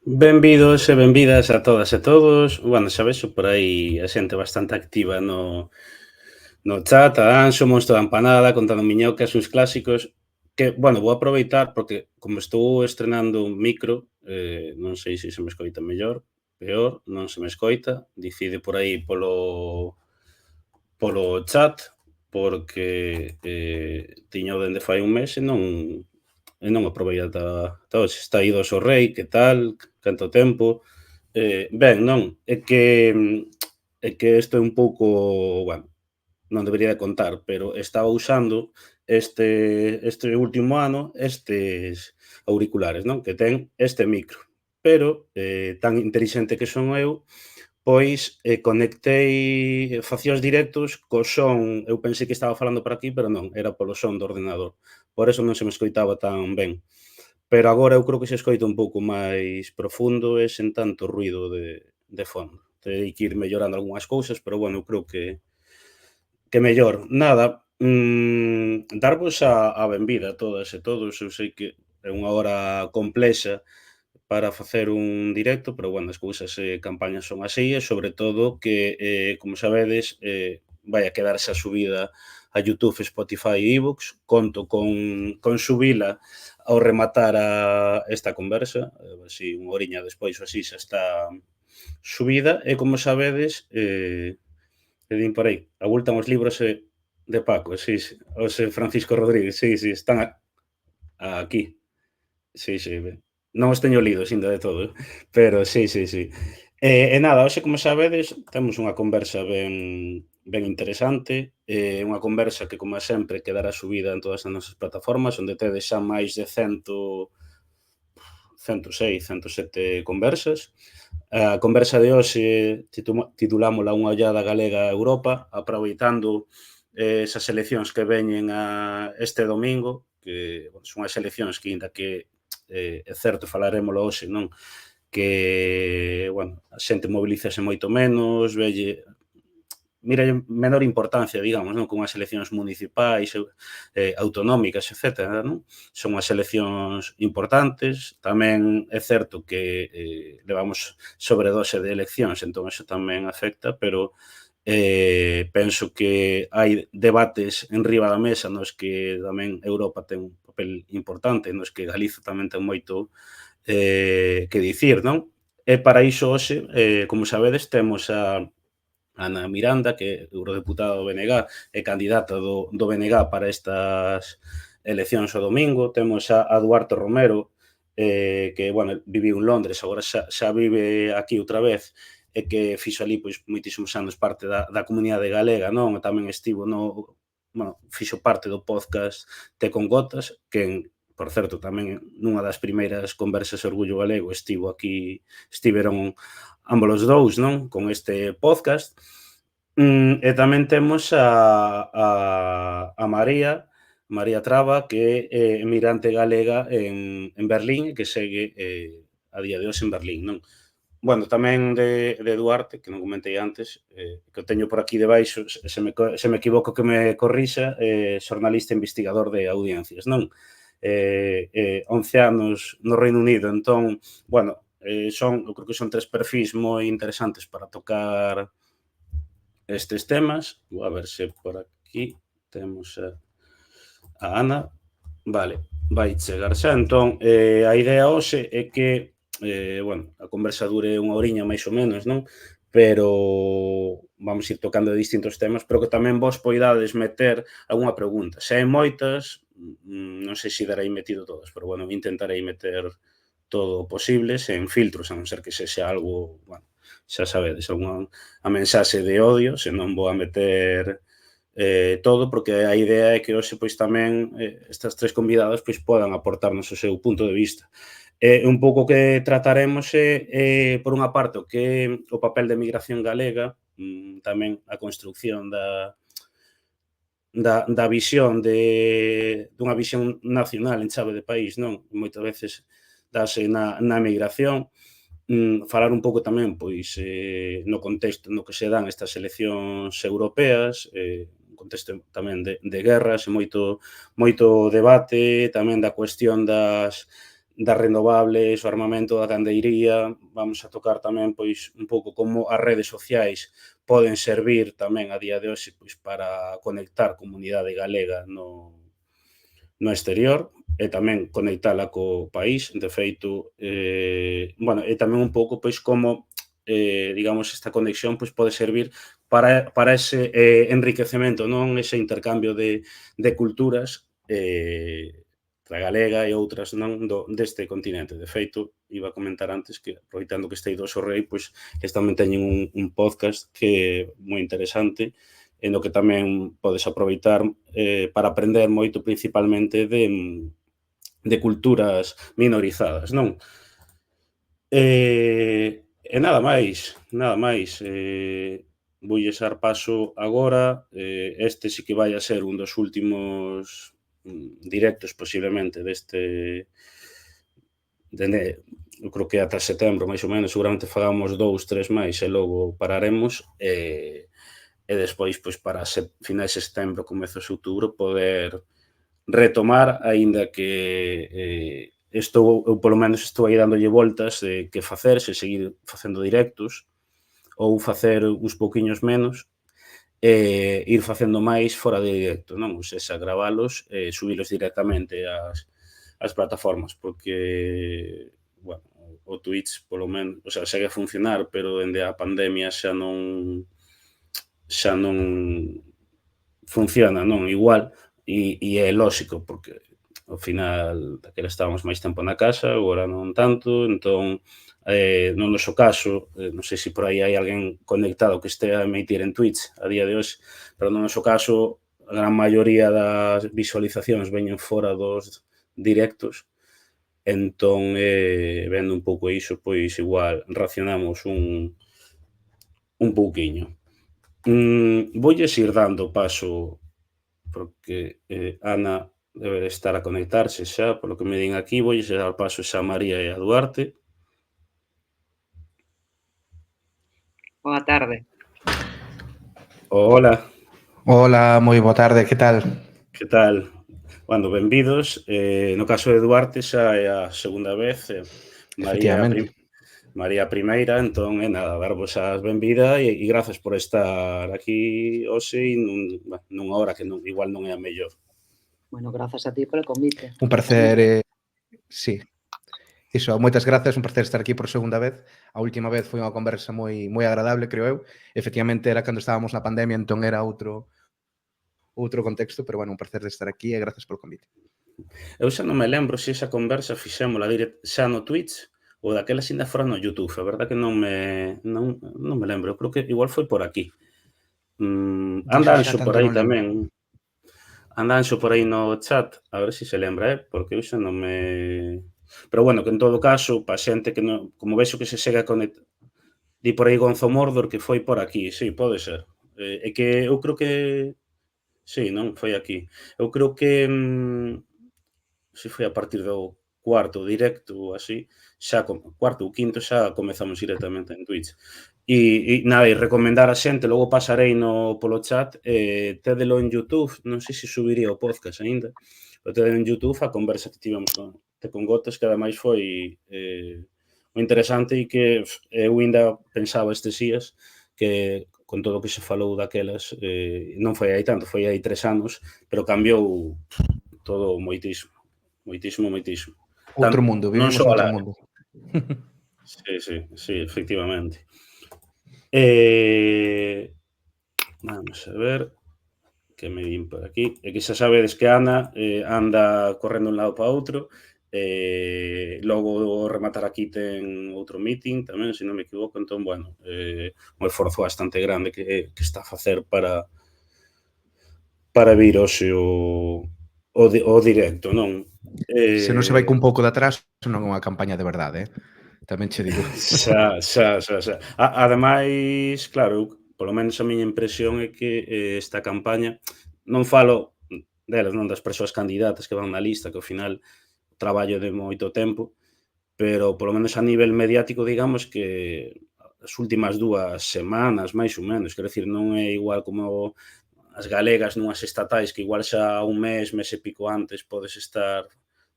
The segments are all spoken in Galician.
Benvidos e benvidas a todas e todos. Bueno, xa vexo por aí a xente bastante activa no chat, a Anxo, Monstro da Empanada, Contando Miñocas, uns clásicos que, bueno, vou aproveitar porque como estou estrenando un micro, non sei se me escoita mellor, peor, non se me escoita, dicide por aí polo chat, porque tiño dende fai un mes e non o provei ata hoxe. Está aí do Rei, que tal, canto tempo. Ben, non, é que isto é un pouco, bueno, non debería de contar, pero estaba usando este último ano estes auriculares, non? Que ten este micro. Pero, tan intelixente que son eu, pois conectei, facía os directos co son, eu pensei que estaba falando por aquí, pero non, era polo son do ordenador. Por eso non se me escoitaba tan ben. Pero agora eu creo que se escoita un pouco máis profundo e sen tanto ruído de fondo. Terei que ir mellorando algunhas cousas, pero bueno, eu creo que mellor. Nada, darvos a benvida a todas e todos. Eu sei que é unha hora complexa para facer un directo, pero bueno, as cousas e campañas son así, e sobre todo que, como sabedes, vai a quedarse a subida a YouTube, Spotify e iVoox. Conto con subila ao rematar esta conversa, así unha horiña despois ou así xa está subida, e como sabedes, que din por aí, avultan os libros de Paco, sí, sí, os Francisco Rodríguez, sí, sí, están aquí. Sí, sí, non os teño lidos aínda de todo, pero sí, sí, sí. E nada, hoxe, como sabedes, temos unha conversa ben interesante, unha conversa que, como sempre, quedará subida en todas as nosas plataformas, onde tedes xa máis de 106, 107 conversas. A conversa de hoxe titulámola Unha ollada galega a Europa, aproveitando esas eleccións que veñen este domingo, que bueno, son as eleccións que, inda que é certo, falarémolo hoxe, non? Que, bueno, a xente mobilízase moito menos, mira menor importancia, digamos, non? Con as eleccións municipais, autonómicas, etcétera, non? Son as eleccións importantes. Tamén é certo que levamos sobredose de eleccións, entón eso tamén afecta, pero Penso que hai debates en riba da mesa nos que tamén Europa ten un papel importante, nos que Galiza tamén ten moito que dicir, non? E para iso hoxe, como sabedes, temos a Ana Miranda, que é eurodeputada do BNG e candidata do BNG para estas eleccións o domingo. Temos a Duarte Romero, que, bueno, viviu en Londres, agora xa vive aquí outra vez, e que fixo ali, pois, moitísimos anos parte da comunidade galega, non? E tamén estivo bueno, fixo parte do podcast Té con Gotas, que, por certo, tamén nunha das primeiras conversas Orgullo Galego estiveron ambos os dous, non? Con este podcast. E tamén temos a María Traba, que é emigrante galega en Berlín e que segue a día de hoxe en Berlín, non? Bueno, tamén de Duarte, que non comentei antes, que o teño por aquí debaixo, se me equivoco que me corrixa, xornalista investigador de audiencias, non? 11 anos no Reino Unido, entón, bueno, eu creo que son 3 perfis moi interesantes para tocar estes temas. Vou a ver se por aquí temos a Ana. Vale, vai chegar xa. Entón, a idea hoxe é que bueno, a conversa dure unha horiña máis ou menos, non? Pero vamos ir tocando de distintos temas, pero que tamén vos poidades meter algunha pregunta. Se hai moitas, non sei se darei metido todas, pero bueno, intentarei meter todo o posible, sen filtros, a non ser que sexa algo, bueno, xa sabedes, a mensaxe de odio, se non vou a meter todo, porque a idea é que hoxe pois tamén estas 3 convidadas pois podan aportarnos o seu punto de vista. Un pouco que trataremos é por unha parte, o que é o papel da emigración galega, tamén a construcción da visión dunha visión nacional en chave de país, non? Moitas veces dase na emigración, falar un pouco tamén, pois, no contexto no que se dan estas eleccións europeas, un contexto tamén de guerras e moito debate, tamén da cuestión das renovables, o armamento da gandeiría. Vamos a tocar tamén, pois, un pouco como as redes sociais poden servir tamén a día de hoxe, pois, para conectar comunidade galega no exterior e tamén conectala co país. De feito, bueno, e tamén un pouco, pois, como, digamos, esta conexión, pois, pode servir para ese enriquecemento, non? Ese intercambio de culturas da galega e outras, non? Deste continente. De feito, iba a comentar antes que, aproveitando que estei do Sorrei, pois, eles tamén teñen un podcast que é moi interesante, en o que tamén podes aproveitar para aprender moito principalmente de culturas minorizadas, non? E nada máis. Voulles dar paso agora. Este sí que vai a ser un dos últimos directos posiblemente eu creo que ata setembro, máis ou menos, seguramente fagamos 2, 3 máis e logo pararemos e despois, pois, para finais de setembro, comezos de outubro, poder retomar, aínda que eu polo menos estou aí dándolle voltas de que facer, se seguir facendo directos ou facer uns pouquiños menos e ir facendo máis fora de directo, non? Ou seja, gravalos e subilos directamente ás plataformas, porque, bueno, o Twitch, polo menos, o sea, segue a funcionar, pero dende a pandemia xa non funciona, non? Igual, e é lóxico, porque ao final daquela estábamos máis tempo na casa, agora non tanto, entón, no noso caso, non sei se por aí hai alguén conectado que estea a emitir en Twitch a día de hoxe, pero no noso caso, a gran maioría das visualizacións veñen fora dos directos, entón, vendo un pouco iso, pois igual racionamos un pouquiño. Voulles ir dando paso, porque Ana debe de estar a conectarse xa, polo que me din aquí. Voulles dar paso xa a María e a Duarte. Boa tarde. Hola. Hola, moi boa tarde, que tal? Que tal? Bueno, benvidos. No caso de Duarte xa é a segunda vez. María María Primeira, entón, nada, darvos as benvida e grazas por estar aquí hoxe nunha hora que igual non é a mellor. Bueno, grazas a ti polo convite. Un placer, sí. Iso, moitas grazas, un placer estar aquí por segunda vez. A última vez foi unha conversa moi agradable, creo eu. Efectivamente, era cando estábamos na pandemia, entón era outro contexto, pero, bueno, un placer de estar aquí e grazas polo convite. Eu xa non me lembro se esa conversa fixémola xa no Twitch ou daquelas ainda fora no YouTube. A verdad que non me lembro. Eu creo que igual foi por aquí. Anda Anxo por aí tamén. Anda Anxo por aí no chat, a ver se lembra, porque eu xa non me... Pero, bueno, que en todo caso, pa xente que non... Como vexo que se segue a conectar... Di por aí Gonzo Mordor que foi por aquí. Sí, pode ser. É que eu creo que... Sí, non? Foi aquí. Eu creo que... se foi a partir do cuarto directo ou así, xa cuarto ou quinto xa comezamos directamente en Twitch. E nada, e recomendar a xente, logo pasarei polo chat, tédelo en YouTube, non sei se subiría o podcast aínda, pero tédelo en YouTube a conversa que tivemos con Gotas, que ademais foi moi interesante e que eu ainda pensaba estes días que con todo o que se falou daquelas, non foi hai tanto, foi hai 3 anos, pero cambiou todo moitísimo. Moitísimo. Outro mundo, vivimos outro mundo. Sí, efectivamente. Vamos a ver que me vin por aquí. É que xa sabedes que Ana anda correndo un lado para outro. Logo rematar aquí ten outro meeting tamén, se non me equivoco. Entón, bueno, un esforzo bastante grande que está a facer para vir hoxe o directo, non? Se non se vai cun pouco de atraso, non é unha campaña de verdade, tamén che digo. Xa. Ademais, claro, eu, polo menos a miña impresión é que esta campaña, non falo delas, non das persoas candidatas que van na lista, que ao final traballo de moito tempo, pero polo menos a nivel mediático, digamos que as últimas 2 semanas, máis ou menos, quero dicir, non é igual como as galegas nunhas estatais que igual xa un mes e pico antes podes estar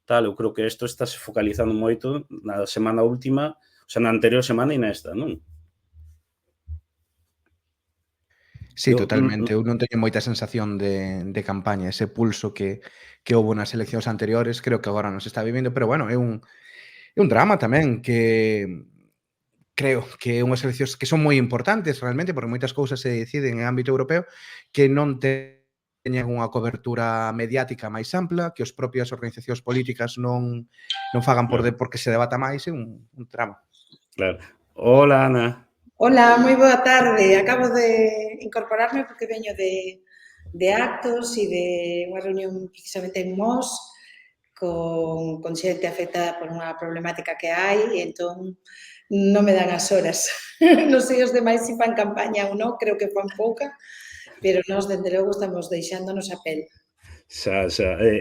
tal. Eu creo que isto está se focalizando moito na semana última, o sea, na anterior semana e nesta, non? Sí, totalmente. Eu non teño moita sensación de campaña, ese pulso que houbo nas eleccións anteriores, creo que agora non se está vivindo, pero, bueno, é un drama tamén que creo que unhas eleccións que son moi importantes realmente, porque moitas cousas se deciden en ámbito europeo, que non teñen unha cobertura mediática máis ampla, que as propias organizacións políticas non fagan porque se debata máis, é un drama. Claro. Hola, Ana. Hola, moi boa tarde. Acabo de incorporarme porque veño de actos e de unha reunión precisamente en Mos con xente afectada por unha problemática que hai e entón non me dan as horas. Non sei os demais se fan campaña ou non, creo que fan pouca, pero nós, dende logo, estamos deixándonos a pel. Xa.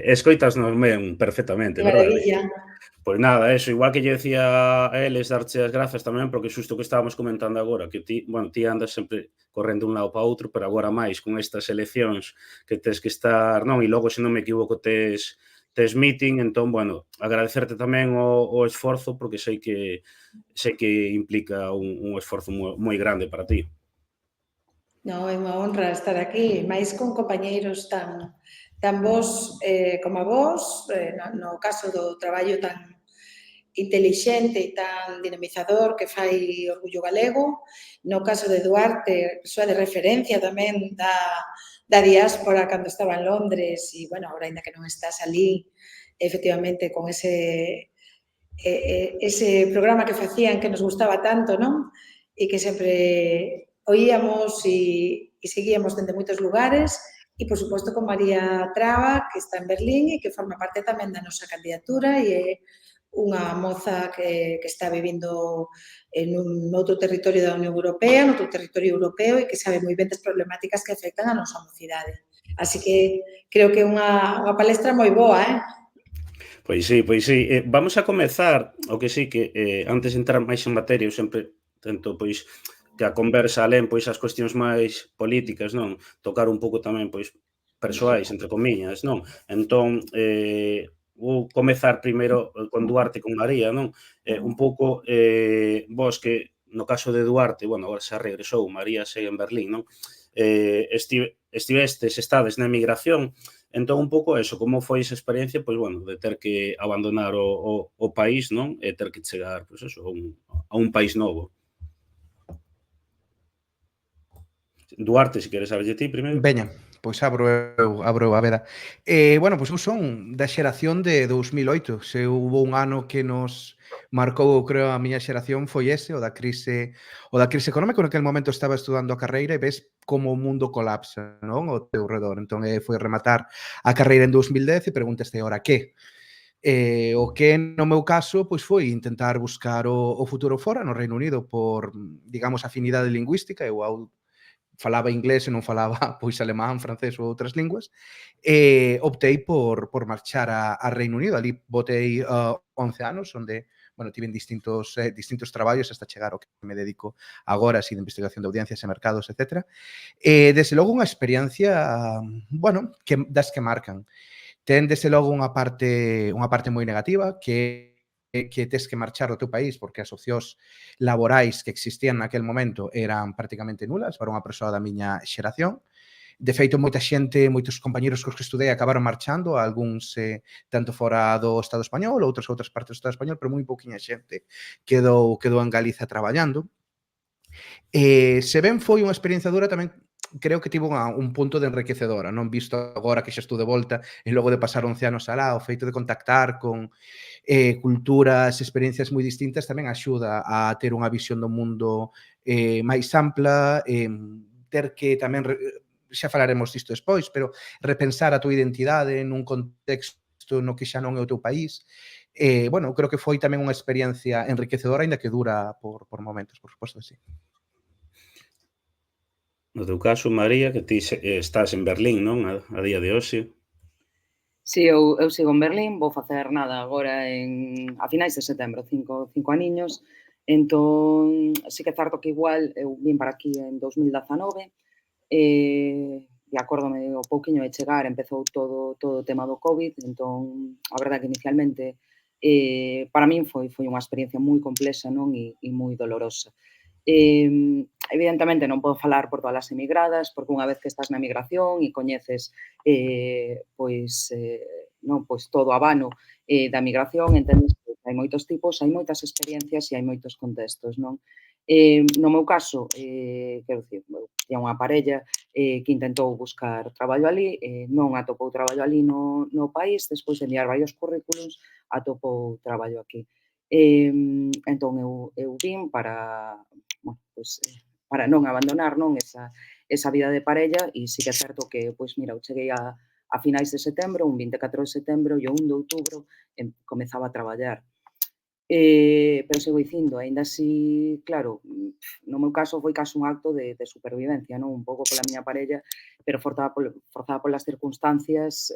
Escoitasnos ben perfectamente, verdade? Maravilla. Pois nada, eso, igual que lle decía a eles, darche as grazas tamén, porque xusto que estábamos comentando agora, que ti andas sempre correndo un lado para outro, pero agora máis con estas eleccións que tes que estar, non? E logo, se non me equivoco, tes meeting, entón, bueno, agradecerte tamén o esforzo, porque sei que implica un esforzo moi grande para ti. No, é unha honra estar aquí, máis con compañeiros tan vos como a vos, no caso do traballo tan intelixente e tan dinamizador que fai Orgullo Galego, no caso de Duarte, persoa de referencia tamén da diáspora cando estaba en Londres e, bueno, agora ainda que non estás ali, efectivamente, con ese programa que facían que nos gustaba tanto, non? E que sempre oíamos e seguíamos dende moitos lugares e, por suposto, con María Traba, que está en Berlín e que forma parte tamén da nosa candidatura e é unha moza que está vivindo en outro territorio da Unión Europea, noutro territorio europeo e que sabe moi ben das problemáticas que afectan a nosa mocidade. Así que creo que é unha palestra moi boa, Pois sí. Vamos a comezar, o que sí que antes de entrar máis en materia, eu sempre tento, pois, que a conversa alén, pois, as cuestións máis políticas, non? Tocar un pouco tamén, pois, persoais, entre comiñas, non? Entón, vou comezar primeiro con Duarte e con María, non? Un pouco, vos que no caso de Duarte, bueno, agora xa regresou, María segue en Berlín, non? Estades na emigración, entón un pouco eso, como foi esa experiencia, pois, bueno, de ter que abandonar o país, non? E ter que chegar, pois eso, a un país novo. Duarte, se queres saberlle ti primeiro. Veña, pois abro eu a veda. Bueno, pois eu son da xeración de 2008. Se hubo un ano que nos marcou, creo, a miña xeración foi ese, o da crise económica. En aquel momento estaba estudando a carreira e ves como o mundo colapsa, non? Ao teu redor. Entón, foi rematar a carreira en 2010 e preguntaste, ora, que? O que no meu caso pois foi intentar buscar o futuro fora no Reino Unido por, digamos, afinidade lingüística. Eu falaba inglés e non falaba pois alemán, francés ou outras linguas, optei por marchar a Reino Unido. Ali botei 11 anos, onde, bueno, tiven distintos traballos hasta chegar ao que me dedico agora, así de investigación de audiencias e mercados, etc. Desde logo, unha experiencia, bueno, das que marcan. Ten, desde logo, unha parte moi negativa, que tes que marchar do teu país porque as opcións laborais que existían naquel momento eran prácticamente nulas para unha persoa da miña xeración. De feito, moita xente, moitos compañeros cos que estudei acabaron marchando, algúns tanto fora do Estado español, outras partes do Estado español, pero moi pouquiña xente quedou en Galiza traballando. Se ben foi unha experiencia dura, tamén creo que tivo un punto de enriquecedora, non visto agora que xa estou de volta e logo de pasar 11 anos alá, o feito de contactar con culturas, experiencias moi distintas tamén axuda a ter unha visión do mundo máis ampla, ter que tamén, xa falaremos disto despois, pero repensar a túa identidade nun contexto no que xa non é o teu país. Bueno, creo que foi tamén unha experiencia enriquecedora, aínda que dura por momentos, por suposto, sí. No teu caso, María, que ti estás en Berlín, non? A día de hoxe. Si, eu sigo en Berlín, vou facer nada agora a finais de setembro, 5 aniños. Entón, sí que é certo que igual eu vim para aquí en 2019 e acórdome o pouquiño de chegar, empezou todo o tema do COVID. Entón, a verdade que inicialmente para min foi unha experiencia moi complexa, non? E moi dolorosa. Evidentemente non podo falar por todas as emigradas, porque unha vez que estás na emigración e coñeces pois todo o abano da emigración, entendes que hai moitos tipos, hai moitas experiencias e hai moitos contextos, non? No meu caso, quero dicir, tiña unha parella que intentou buscar traballo ali, non atopou traballo ali no país, despois de enviar varios currículums, atopou traballo aquí. Entón, eu vim para, bueno, pois, para non abandonar, non, esa vida de parella. E sí que é certo que, pois, mira, eu cheguei a finais de setembro, un 24 de setembro, e o 1 de outubro comezaba a traballar. Pero sigo dicindo, aínda así, claro, no meu caso foi case un acto de supervivencia, non? Un pouco pola miña parella, pero forzada polas circunstancias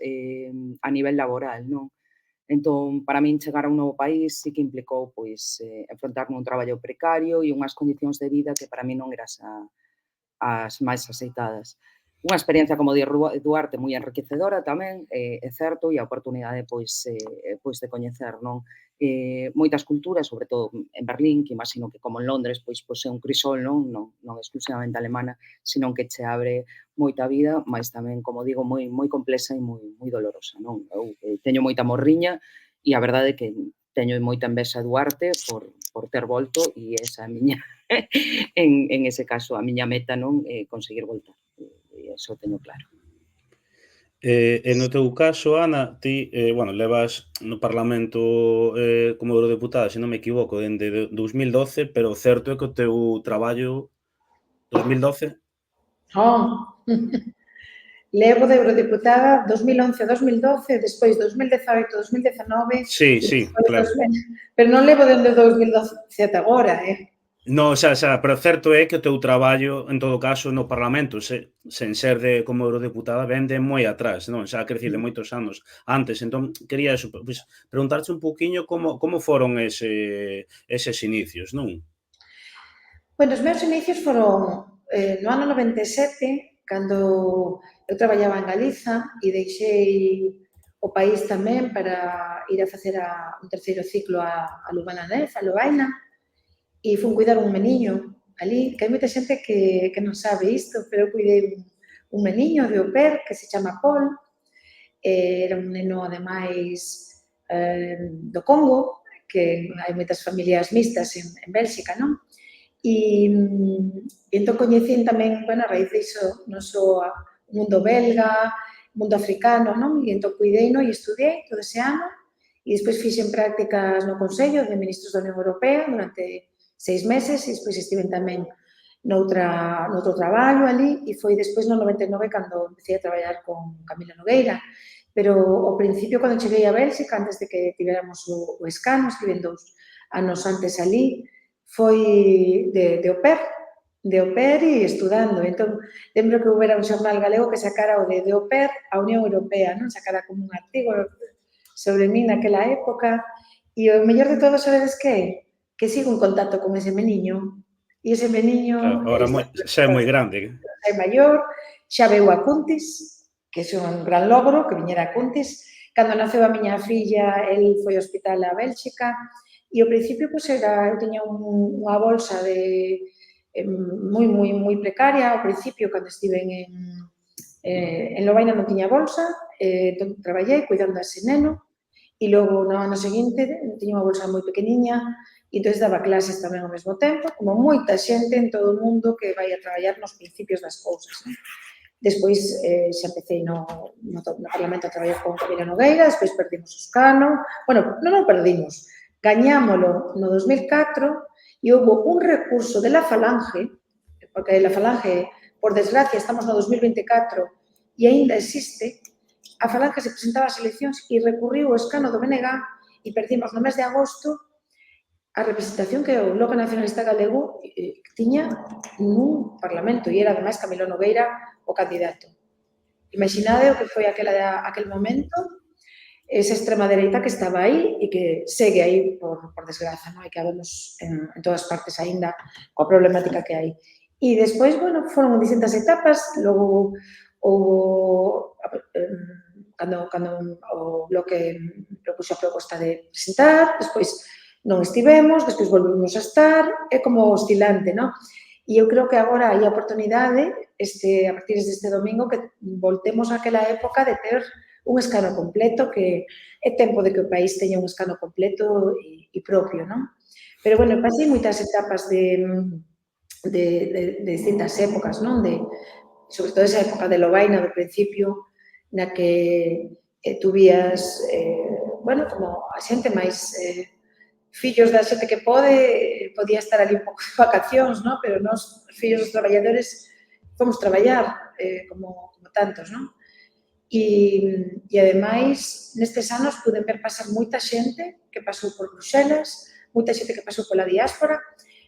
a nivel laboral, non? Entón, para min chegar a un novo país sí que implicou pois enfrontarme a un traballo precario e unhas condicións de vida que para min non eran as máis aceitadas. Unha experiencia, como di Duarte, moi enriquecedora tamén, é certo, e a oportunidade pois de coñecer, non, moitas culturas, sobre todo en Berlín, que imagino que como en Londres pois é un crisol, non exclusivamente alemana, senón que che abre moita vida, mas tamén, como digo, moi complexa e moi dolorosa, non? Eu teño moita morriña e a verdade é que teño moita envexa a Duarte por ter volto, e esa é a miña, en ese caso, a miña meta, non, conseguir voltar. E iso teño claro. E no teu caso, Ana, ti, bueno, levas no Parlamento como eurodeputada, se non me equivoco, dende 2012, pero o certo é que o teu traballo 2012? Non. Levo de eurodeputada 2011-2012, despois 2018-2019. Sí, claro. Pero non levo dende 2012 ata agora, No, xa, pero certo é que o teu traballo, en todo caso, no Parlamento, sen ser como eurodeputada, ven de moi atrás, non? Xa, quer dicir, de moitos anos antes. Entón, quería eso, pois, preguntarche un pouquiño como foron eses inicios, non? Bueno, os meus inicios foron no ano 97, cando eu traballaba en Galiza e deixei o país tamén para ir a facer un terceiro ciclo a Lubananef, a Lovaina, e fun cuidar un meniño ali, que hai moita xente que non sabe isto, pero eu cuidei un meniño de au pair que se chama Paul, era un neno, ademais, do Congo, que hai moitas familias mixtas en Bélxica, non? E entón coñecín tamén, bueno, a raíz disso, non só o mundo belga, o mundo africano, non? E entón cuideino e estudiei todo ese ano, e despois fixen prácticas no Consello de Ministros da Unión Europea durante 6 meses, e despois estive tamén noutro traballo ali, e foi despois no 99 cando empecé a traballar con Camila Nogueira. Pero ao principio, cando cheguei a Bélxica, antes de que tiveramos o escano, estive 2 anos antes ali, foi de au pair e estudando. Entón, lembro que houbera un xornal galego que sacara o de au pair a Unión Europea, non? Sacara como un artigo sobre mí naquela época, e o mellor de todo, sabedes que é? Que sigo en contacto con ese meniño, e ese meniño xa é moi grande. É maior, xa veu a Cuntis, que é un gran logro, que viñera a Cuntis. Cando naceu a miña filla, el foi ao hospital a Bélxica, e ao principio, eu tiña unha bolsa moi precaria. Ao principio, cando estive en Lovaina non tiña bolsa, entón traballei cuidando a ese neno, e logo no ano seguinte tiña unha bolsa moi pequeniña, e entón daba clases tamén ao mesmo tempo, como moita xente en todo o mundo que vai a traballar nos principios das cousas. Despois xa empecé no Parlamento a traballar con Camila Nogueira, despois perdimos o escano, bueno, non o perdimos, gañámolo no 2004 e houve un recurso de la Falange, porque la Falange, por desgracia, estamos no 2024 e aínda existe. A Falange se presentaba ás eleccións e recurriu o escano do BNG e perdimos no mes de agosto a representación que o Bloque Nacionalista Galego tiña nun Parlamento, e era, ademais, Camilo Nogueira o candidato. Imaginade o que foi aquel momento, esa extrema dereita que estaba aí e que segue aí, por desgraza, e que habemos en todas partes aínda coa problemática que hai. E despois, bueno, foron distintas etapas, logo cando o Bloque propuxo a proposta de presentar, despois non estivemos, despois volvemos a estar, é como oscilante, non? E eu creo que agora hai a oportunidade, a partir deste domingo, que voltemos àquela época de ter un escano completo, que é tempo de que o país teña un escano completo e propio, non? Pero, bueno, pasei moitas etapas de distintas épocas, non? Sobre todo esa época de Lovaina, do principio, na que tuvías, bueno, como a xente máis fillos da xente que podía estar ali un pouco de vacacións, non? Pero nós, fillos dos traballadores, fomos traballar como tantos, non? E, ademais, nestes anos pude ver pasar moita xente que pasou por Bruxelas, moita xente que pasou pola diáspora.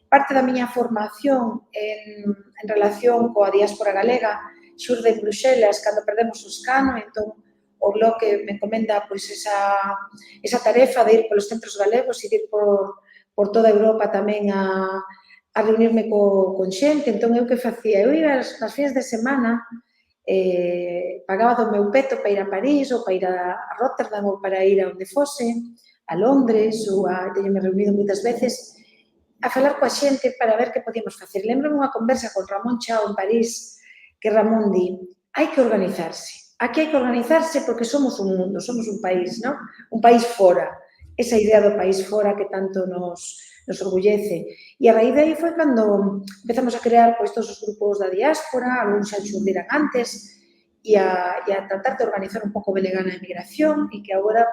Parte da miña formación en relación coa diáspora galega xurde en Bruxelas cando perdemos o escano, entón o Bloque me encomenda esa tarefa de ir polos centros galegos e de ir por toda Europa tamén a reunirme con xente. Entón, eu que facía? Eu ia nas fines de semana, pagaba do meu peto para ir a París ou para ir a Rotterdam ou para ir a onde fose, a Londres, ou teñome reunido moitas veces a falar coa xente para ver que podíamos facer. Lembro unha conversa con Ramón Chao en París, que Ramón di, hai que organizarse. Aquí hai que organizarse porque somos un mundo, somos un país, non? Un país fora. Esa idea do país fora que tanto nos orgullece. E a raíz de aí foi cando empezamos a crear todos os grupos da diáspora, algúns xa xurdiran antes, e a tratar de organizar un pouco Belegá na emigración, e que agora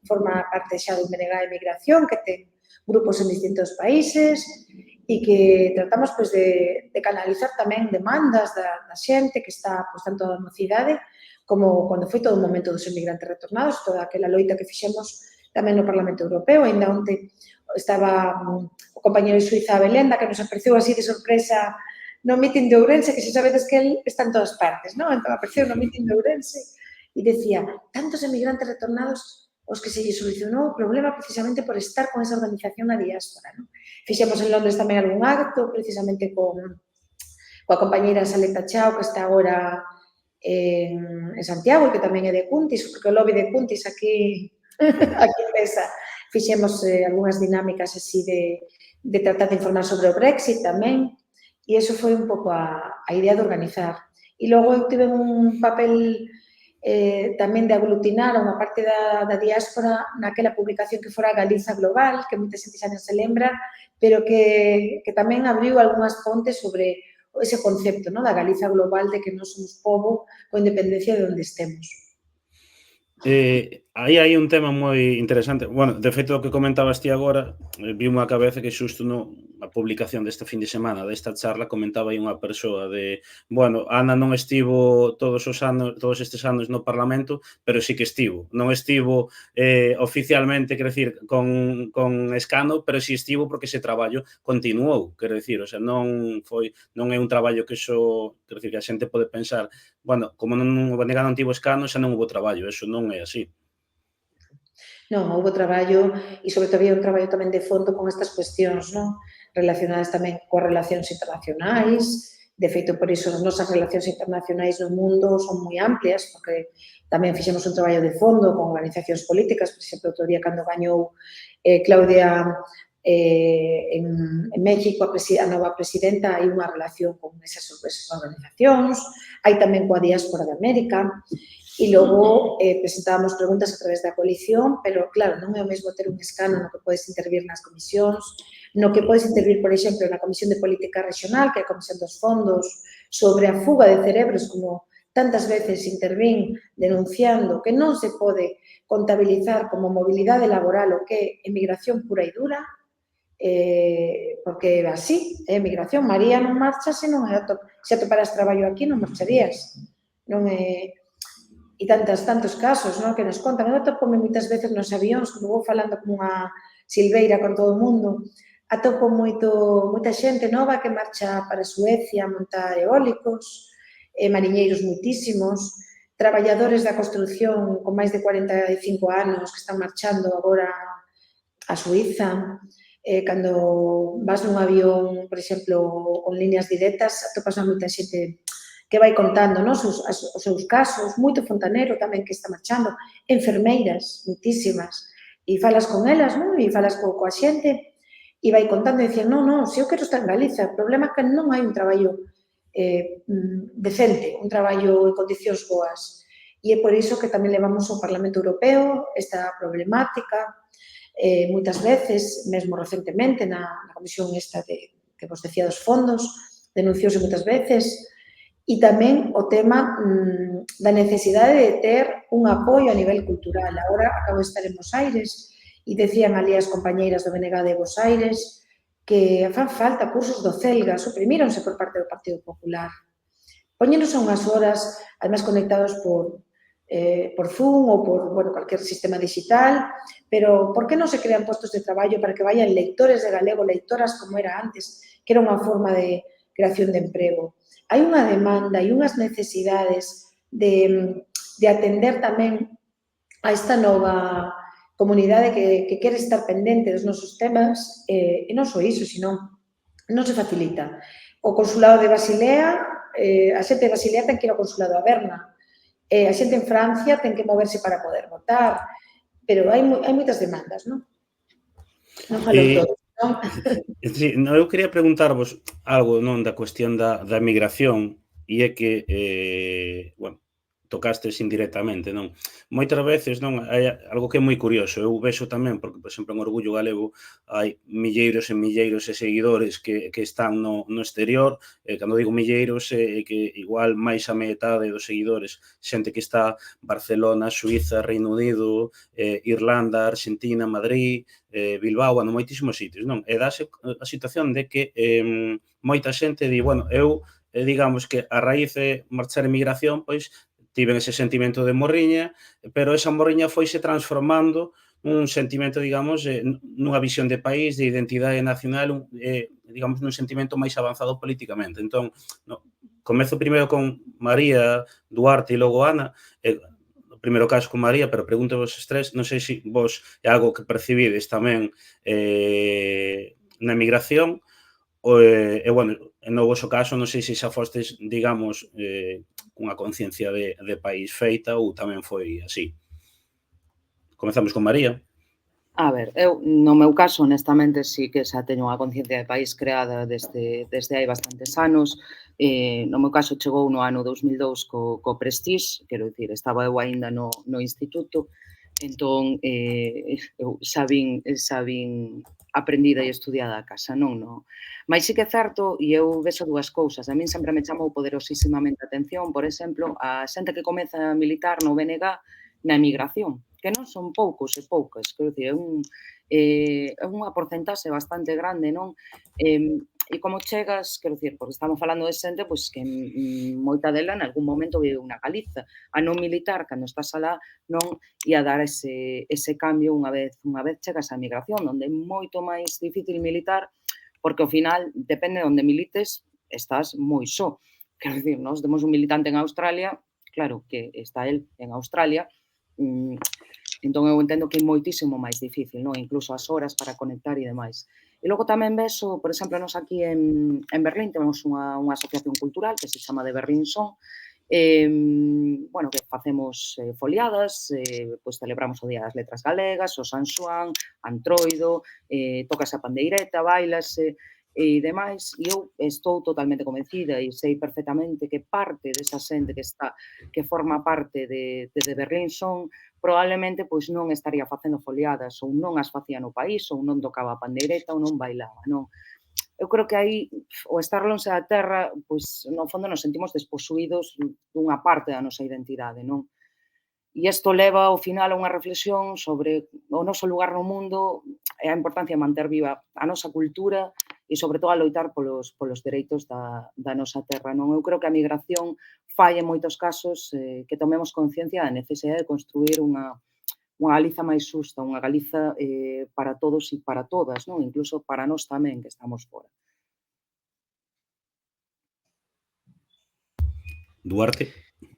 forma parte xa do Belegá de emigración, que ten grupos en distintos países, e que tratamos de canalizar tamén demandas da xente que está tanto da mocidade como cando foi todo o momento dos emigrantes retornados, toda aquela loita que fixemos tamén no Parlamento Europeo. Ainda onte estaba o compañero de Suiza Belenda, que nos apareceu así de sorpresa no mitin de Ourense, que xa sabedes que el está en todas partes, non? Entón apareceu no mitin de Ourense e decía, tantos emigrantes retornados os que se lle solucionou o problema precisamente por estar con esa organización na diáspora, non? Fixemos en Londres tamén algún acto, precisamente coa compañeira Saleta Chao, que está agora en Santiago, que tamén é de Cuntis, porque o lobby de Cuntis aquí pesa. Fixemos algunhas dinámicas así de tratar de informar sobre o Brexit tamén, e iso foi un pouco a idea de organizar. E logo eu tive un papel tamén de aglutinar unha parte da diáspora naquela publicación que fora Galiza Global, que moita xente xa non se lembra, pero que tamén abriu algunhas pontes sobre ese concepto da Galiza Global de que non somos pobo con independencia de onde estemos. Aí hai un tema moi interesante. Bueno, de feito, o que comentabas ti agora, vime a cabeza que xusto na publicación deste fin de semana desta charla comentaba aí unha persoa de, bueno, Ana non estivo todos estes anos no Parlamento, pero sí que estivo. Non estivo oficialmente, quero dicir, con escano, pero sí estivo porque ese traballo continuou, quero dicir, o sea, non é un traballo que quero dicir, que a xente pode pensar, bueno, como o Banega non tivo escano, xa non houve traballo, eso non é así. Non, houve traballo e, sobre todo, había un traballo tamén de fondo con estas cuestións, relacionadas tamén coas relacións internacionais. De feito, por iso, as nosas relacións internacionais no mundo son moi amplias, porque tamén fixemos un traballo de fondo con organizacións políticas. Por exemplo, outro día, cando gañou Claudia en México, a nova presidenta, hai unha relación con esas organizacións. Hai tamén coa diáspora de América. E logo presentábamos preguntas a través da coalición, pero, claro, non é o mesmo ter un escano no que podes intervir nas comisións, no que podes intervir, por exemplo, na Comisión de Política Regional, que é a Comisión dos Fondos, sobre a fuga de cerebros, como tantas veces intervín denunciando que non se pode contabilizar como mobilidade laboral o que é emigración pura e dura, porque así é emigración. María non marcha se atoparas traballo aquí, non marcharías. Non é... E tantos casos que nos contan. Eu atopome moitas veces nos avións, cando vou falando como unha silveira con todo o mundo, atopo moita xente nova que marcha para Suecia a montar eólicos, mariñeiros moitísimos, traballadores da construción con máis de 45 anos que están marchando agora a Suiza. Cando vas nun avión, por exemplo, con líneas directas, atopas a moita xente que vai contando os seus casos, moito fontanero tamén que está marchando, enfermeiras, moitísimas, e falas con elas, e falas coa xente, e vai contando e dicen, non, se eu quero estar en Galiza, o problema é que non hai un traballo decente, un traballo en condicións boas, e é por iso que tamén levamos ao Parlamento Europeo esta problemática, moitas veces, mesmo recentemente, na comisión esta que vos decía dos fondos, denunciouse moitas veces. E tamén o tema da necesidade de ter un apoio a nivel cultural. Agora acabo de estar en Bos Aires e decían ali as compañeiras do BNG de Bos Aires que fan falta cursos do CELGA, suprimíronse por parte do Partido Popular. Póñenos a unhas horas, además conectados por Zoom ou por cualquier sistema digital, pero por que non se crean postos de traballo para que vayan lectores de galego, lectoras como era antes, que era unha forma de creación de emprego? Hai unha demanda e unhas necesidades de atender tamén a esta nova comunidade que quere estar pendente dos nosos temas, e non só iso, senón non se facilita. O consulado de Basilea, a xente de Basilea ten que ir ao consulado a Berna, a xente en Francia ten que moverse para poder votar, pero hai moitas demandas, non? Non falo todo. Sí, eu quería preguntarvos algo da cuestión da migración, e é que, tocastes indirectamente, non? Moitas veces, hai algo que é moi curioso, eu vexo tamén, porque, por exemplo, en Orgullo Galego hai milleiros e milleiros de seguidores que están no exterior, cando digo milleiros, é que igual máis a metade dos seguidores, xente que está Barcelona, Suiza, Reino Unido, Irlanda, Argentina, Madrid, Bilbao, moitísimos sitios, non? E dáse a situación de que moita xente di, bueno, eu, digamos que a raíz de marchar en migración, pois, tiven ese sentimento de morriña, pero esa morriña foise transformando nun sentimento, digamos, nunha visión de país, de identidade nacional, digamos, nun sentimento máis avanzado políticamente. Entón, comezo primeiro con María Duarte e logo Ana, o primeiro caso con María, pero pregunto vos tres, non sei se vos é algo que percibides tamén na migración, bueno, no vosso caso, non sei se xa fostes, digamos, cunha conciencia de país feita ou tamén foi así. Comezamos con María. A ver, eu, no meu caso, honestamente, sí que xa teño unha conciencia de país creada desde hai bastantes anos. No meu caso, chegou no ano 2002 co Prestige, quero dicir, estaba eu aínda no instituto, entón, eu xa vin aprendida e estudiada a casa, non? Mais sí que é certo, e eu vexo dúas cousas. A min sempre me chamou poderosísimamente a atención, por exemplo, a xente que comeza a militar no BNG na emigración, que non son poucos e poucas, quero dicir, é unha porcentaxe bastante grande, non? E como chegas, quero dicir, porque estamos falando de xente pois, que moita dela en algún momento vive na Galiza. A non militar, cando estás alá, non ia dar ese cambio unha vez chegas á migración, onde é moito máis difícil militar, porque ao final, depende de onde milites, estás moi só. Quero dicir, nós temos un militante en Australia, claro que está el en Australia, entón eu entendo que é moitísimo máis difícil, non? Incluso as horas para conectar e demais. E logo tamén vexo, por exemplo, nos aquí en Berlín temos unha asociación cultural que se chama de Berlín Son, bueno, que facemos foliadas, pois celebramos o Día das Letras Galegas, o San Xoán, Antroido, tocas a pandeireta, bailase e demais, e eu estou totalmente convencida e sei perfectamente que parte desa xente que forma parte de Berlín Son probablemente pois non estaría facendo foliadas ou non as facía no país ou non tocaba a pandeireta ou non bailaba, non? Eu creo que aí o estar lonxe da terra, pois no fondo nos sentimos desposuídos dunha parte da nosa identidade, non? E isto leva ao final a unha reflexión sobre o noso lugar no mundo e a importancia de manter viva a nosa cultura e, sobre todo, a loitar polos dereitos da nosa terra, non? Eu creo que a migración fai, en moitos casos, que tomemos conciencia da necesidade de construir unha Galiza máis xusta, unha Galiza para todos e para todas, non? Incluso para nós tamén, que estamos fora. Duarte.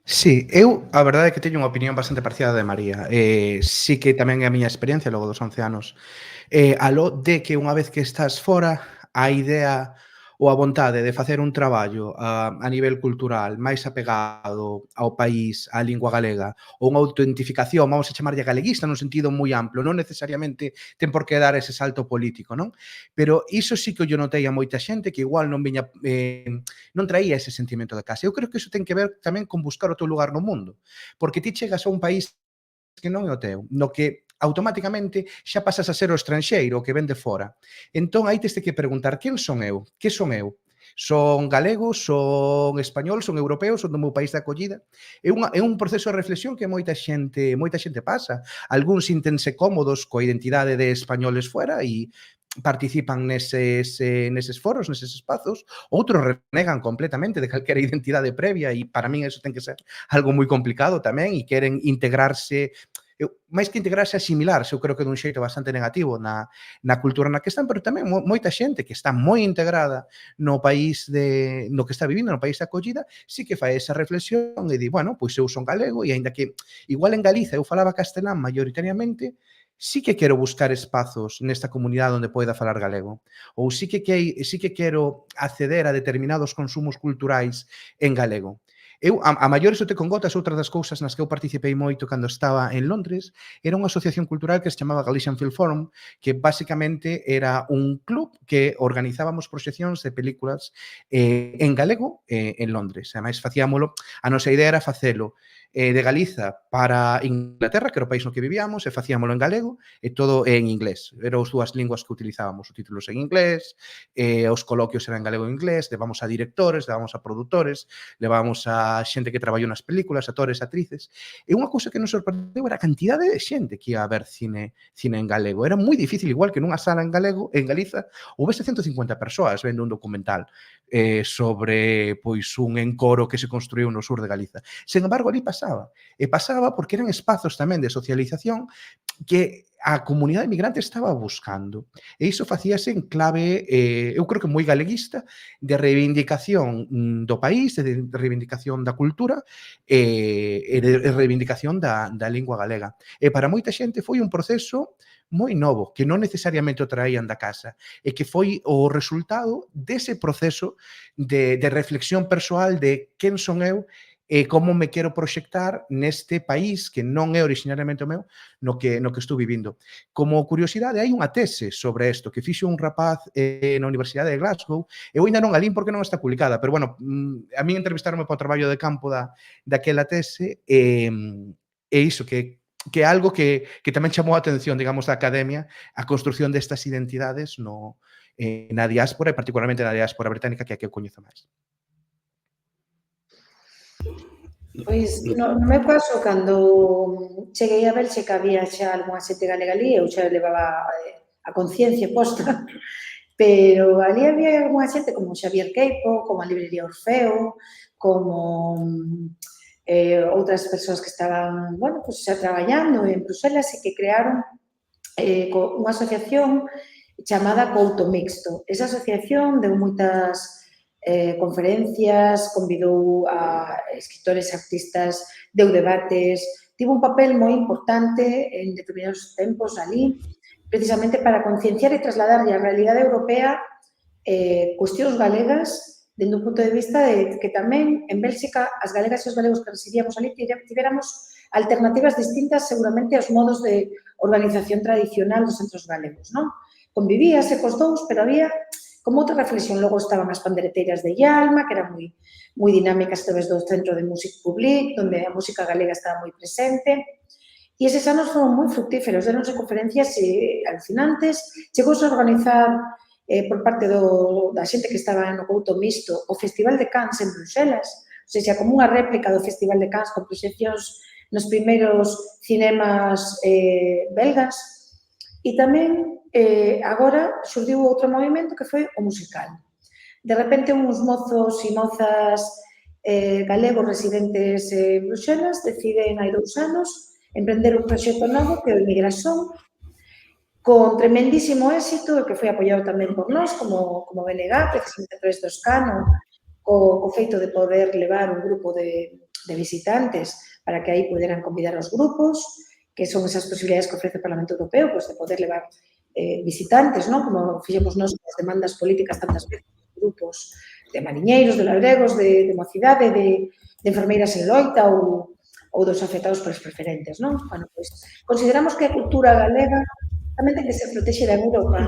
Sí, eu a verdade é que teño unha opinión bastante parcial de María. Sí que tamén é a miña experiencia logo dos 11 anos. Aló de que unha vez que estás fora, a idea ou a vontade de facer un traballo a nivel cultural máis apegado ao país, á lingua galega, ou unha autoidentificación, vamos a chamarlle galeguista nun sentido moi amplo, non necesariamente ten por que dar ese salto político, non? Pero iso sí que eu notei a moita xente que igual non viña, non traía ese sentimento de casa. Eu creo que iso ten que ver tamén con buscar o teu lugar no mundo, porque ti chegas a un país que non é o teu, no que automáticamente xa pasas a ser o estranxeiro, o que ven de fora. Entón, aí teste que preguntar, quen son eu? Que son eu? Son galego, son español, son europeo, son do meu país de acollida? É un proceso de reflexión que moita xente pasa. Algúns sintense cómodos coa identidade de españoles fuera e participan neses foros, neses espazos, outros renegan completamente de calquera identidade previa e para min eso ten que ser algo moi complicado tamén e queren integrarse, máis que integrarse, asimilarse, eu creo que dun xeito bastante negativo na cultura na que están, pero tamén moita xente que está moi integrada no país no que está vivindo, no país de acollida, sí que fai esa reflexión e di, bueno, pois eu son galego e aínda que igual en Galiza eu falaba castelán maioritariamente, sí que quero buscar espazos nesta comunidade onde poida falar galego. Ou sí que quero acceder a determinados consumos culturais en galego. Eu, a maiores o te con gotas, outra das cousas nas que eu participei moito cando estaba en Londres, era unha asociación cultural que se chamaba Galician Film Forum, que basicamente era un club que organizábamos proxeccións de películas en galego en Londres. Ademais, facíamolo, a nosa idea era facelo de Galiza para Inglaterra, que era o país no que vivíamos, e facíamolo en galego e todo en inglés. Eran as dúas linguas que utilizábamos, os títulos en inglés, os coloquios eran en galego e inglés, levamos a directores, levamos a produtores, levamos a xente que traballou nas películas, actores, actrices. E unha cousa que nos sorprendeu era a cantidade de xente que ia a ver cine en galego. Era moi difícil, igual que nunha sala en galego, en Galiza, houvese 150 persoas vendo un documental sobre pois un encoro que se construiu no sur de Galiza. Sen embargo, ali pasaba? E pasaba porque eran espazos tamén de socialización que a comunidade migrante estaba buscando. E iso facíase en clave, eu creo que moi galeguista, de reivindicación do país, de reivindicación da cultura e de reivindicación da lingua galega. E para moita xente foi un proceso moi novo, que non necesariamente o traían da casa, e que foi o resultado dese proceso de reflexión persoal de quen son eu e como me quero proxectar neste país que non é originariamente o meu, no que estou vivindo. Como curiosidade, hai unha tese sobre isto que fixo un rapaz na Universidade de Glasgow. Eu ainda non a lín porque non está publicada, pero, bueno, a mí entrevistaronme para o traballo de campo daquela tese e iso, que é algo que tamén chamou a atención, digamos, da academia, a construción destas identidades na diáspora, e particularmente na diáspora británica, que é a que eu coñezo máis. Pois, no meu caso, cando cheguei a Bélxica, había xa algunha xente galega ali, eu xa levaba a conciencia posta, pero ali había algunha xente como Xavier Queipo, como a Librería Orfeo, como outras persoas que estaban, bueno, pues xa traballando en Bruselas e que crearon unha asociación chamada Couto Mixto. Esa asociación deu moitas conferencias, convidou a escritores, artistas, deu debates, tivo un papel moi importante en determinados tempos ali, precisamente para concienciar e trasladar a realidade europea cuestións galegas dende un punto de vista de que tamén en Bélxica as galegas e os galegos que residíamos ali tivéramos alternativas distintas seguramente aos modos de organización tradicional dos centros galegos, non? Convivíase cos dous, pero había como outra reflexión. Logo estaban as pandereteiras de Llalma, que eran moi dinámicas a través do Centro de Music Public, onde a música galega estaba moi presente. E eses anos foron moi fructíferos, deronse conferencias alucinantes, chegouse a organizar por parte da xente que estaba no Couto Mixto o Festival de Cannes en Bruselas, ou seja, como unha réplica do Festival de Cannes con proxeccións nos primeiros cinemas belgas. E tamén agora xurdiu outro movimento que foi o musical. De repente, uns mozos e mozas galegos residentes en Bruselas deciden hai 2 anos emprender un proxecto novo que é o Emigración, con tremendísimo éxito, que foi apoiado tamén por nós, como BNG, precisamente a través do Escano, co feito de poder levar un grupo de visitantes para que aí poderan convidar aos grupos, que son esas posibilidades que ofrece o Parlamento Europeo, pues, de poder levar visitantes, non? Como fixemos nós as demandas políticas tantas veces, grupos de mariñeiros, de labregos, de mocidade, de enfermeiras en loita ou dos afectados polos preferentes, non? Bueno, pois, consideramos que a cultura galega tamén ten que ser protexida en Europa.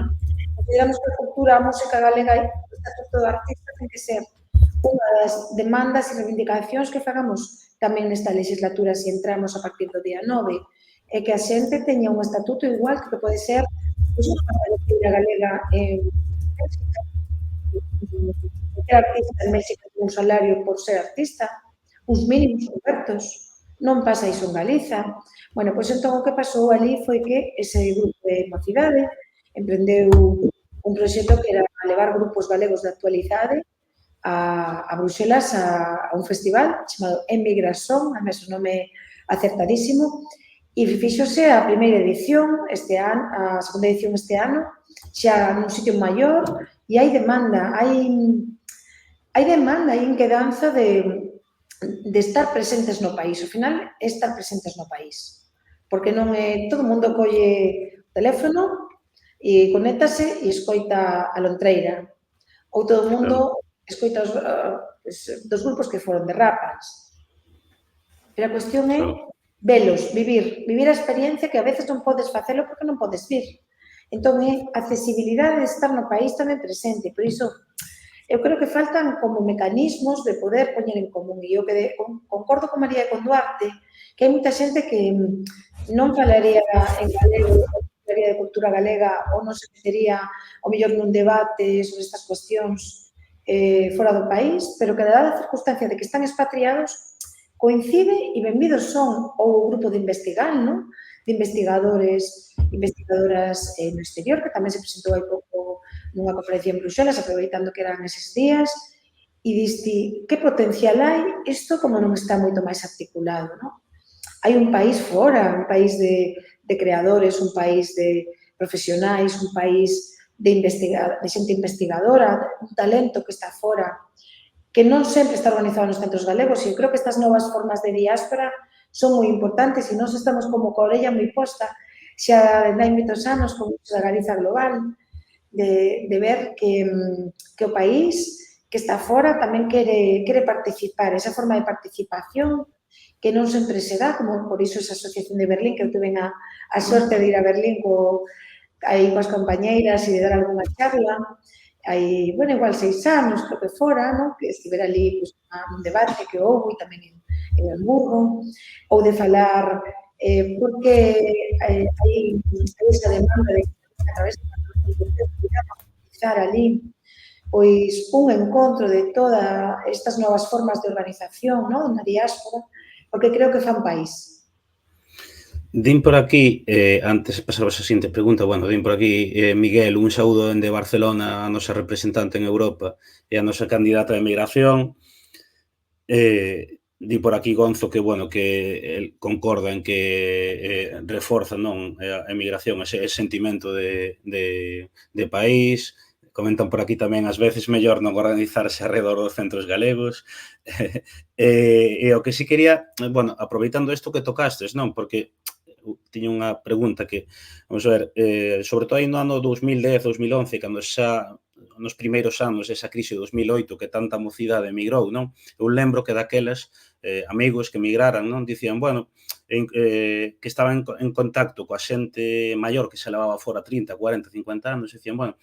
Consideramos que a cultura, a música galega e o estatuto do artista ten que ser unha das demandas e reivindicacións que fagamos tamén nesta legislatura se entramos a partir do día 9, e que a xente teña un estatuto igual que pode ser unha pandereteira galega en México. Cualquier artista en México ten un salario por ser artista, uns mínimos cobertos. Non pasa iso en Galiza. Bueno, pois entón o que pasou ali foi que ese grupo de mocidade emprendeu un proxecto que era levar grupos galegos de actualidade a Bruselas a un festival chamado Emigración, además o nome acertadísimo, e fixose a primeira edición este ano, a segunda edición este ano, xa nun sitio maior, e hai demanda, hai inquedanza de estar presentes no país. Ao final, é estar presentes no país. Porque non é... Todo o mundo colle o teléfono e conéctase e escoita a lontreira. Ou todo o mundo escoita dos grupos que foron de rapas. Pero a cuestión é velos, vivir a experiencia que a veces non podes facelo porque non podes vir. Entón, é a accesibilidade de estar no país tamén presente. Por iso, eu creo que faltan como mecanismos de poder poñer en común. E eu concordo con María e con Duarte que hai moita xente que non falaría en galego, non falaría de cultura galega ou non se metería ao mellor nun debate sobre estas cuestións fora do país, pero que dada a circunstancia de que están expatriados coincide e benvidos son o grupo de investigar, non? De investigadores, investigadoras no exterior, que tamén se presentou hai pouco nunha conferencia en Bruxelas, aproveitando que eran eses días, e diste, que potencial hai isto como non está moito máis articulado, non? Hai un país fora, un país de creadores, un país de profesionais, un país de xente investigadora, un talento que está fora, que non sempre está organizado nos centros galegos, e eu creo que estas novas formas de diáspora son moi importantes e nós estamos como coa orella moi posta xa hai moitos anos con a Galiza Global de ver que o país que está fora tamén quere participar, esa forma de participación que non sempre se dá, como por iso esa asociación de Berlín, que eu tuve a sorte de ir a Berlín aí coas compañeiras e de dar alguna charla, hai, bueno, igual 6 anos, creo que fora, non? Que estiver ali pues, un debate que houve tamén en Hamburgo, ou de falar porque hai esa demanda de que a través da utilizar ali pois un encontro de todas estas novas formas de organización, non? Na diáspora, porque creo que fan país. Din por aquí, antes de pasar a seguinte pregunta, bueno, din por aquí, Miguel, un saúdo dende Barcelona, a nosa representante en Europa e a nosa candidata de migración. Di por aquí Gonzo que, bueno, que el concorda en que reforza, non, a emigración, ese sentimento de país. Comentan por aquí tamén, ás veces, mellor non organizarse arredor dos centros galegos. E o que sí quería, bueno, aproveitando isto que tocastes, non, porque tiña unha pregunta que, vamos a ver, sobre todo aí no ano 2010, 2011, cando xa nos primeiros anos esa crise de 2008 que tanta mocidade emigrou, non? Eu lembro que daquelas amigos que emigraran, non? Dicían, bueno, que estaban en contacto coa xente maior que se levaba fora 30, 40, 50 anos, e dicían, bueno,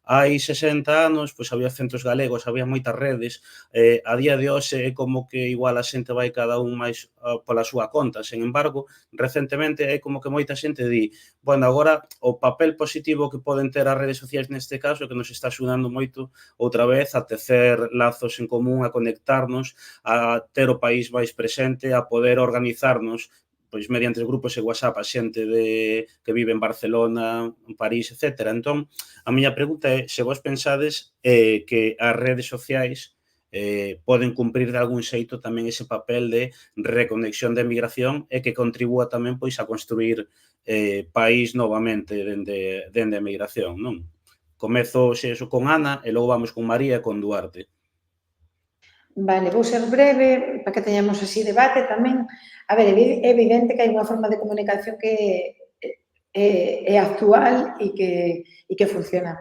hai 60 anos, pois había centros galegos, había moitas redes, a día de hoxe é como que igual a xente vai cada un máis pola súa conta, sen embargo, recentemente é como que moita xente di, bueno, agora o papel positivo que poden ter as redes sociais neste caso é que nos está axudando moito outra vez a tecer lazos en común, a conectarnos, a ter o país máis presente, a poder organizarnos pois mediante grupos de WhatsApp a xente que vive en Barcelona, en París, etc. Entón, a miña pregunta é se vos pensades que as redes sociais poden cumprir de algún xeito tamén ese papel de reconexión de emigración e que contribúa tamén pois a construir país novamente dende a emigración, non? Comezo xeso con Ana e logo vamos con María e con Duarte. Vale, vou ser breve para que teñamos así debate tamén. A ver, é evidente que hai unha forma de comunicación que é actual e que funciona.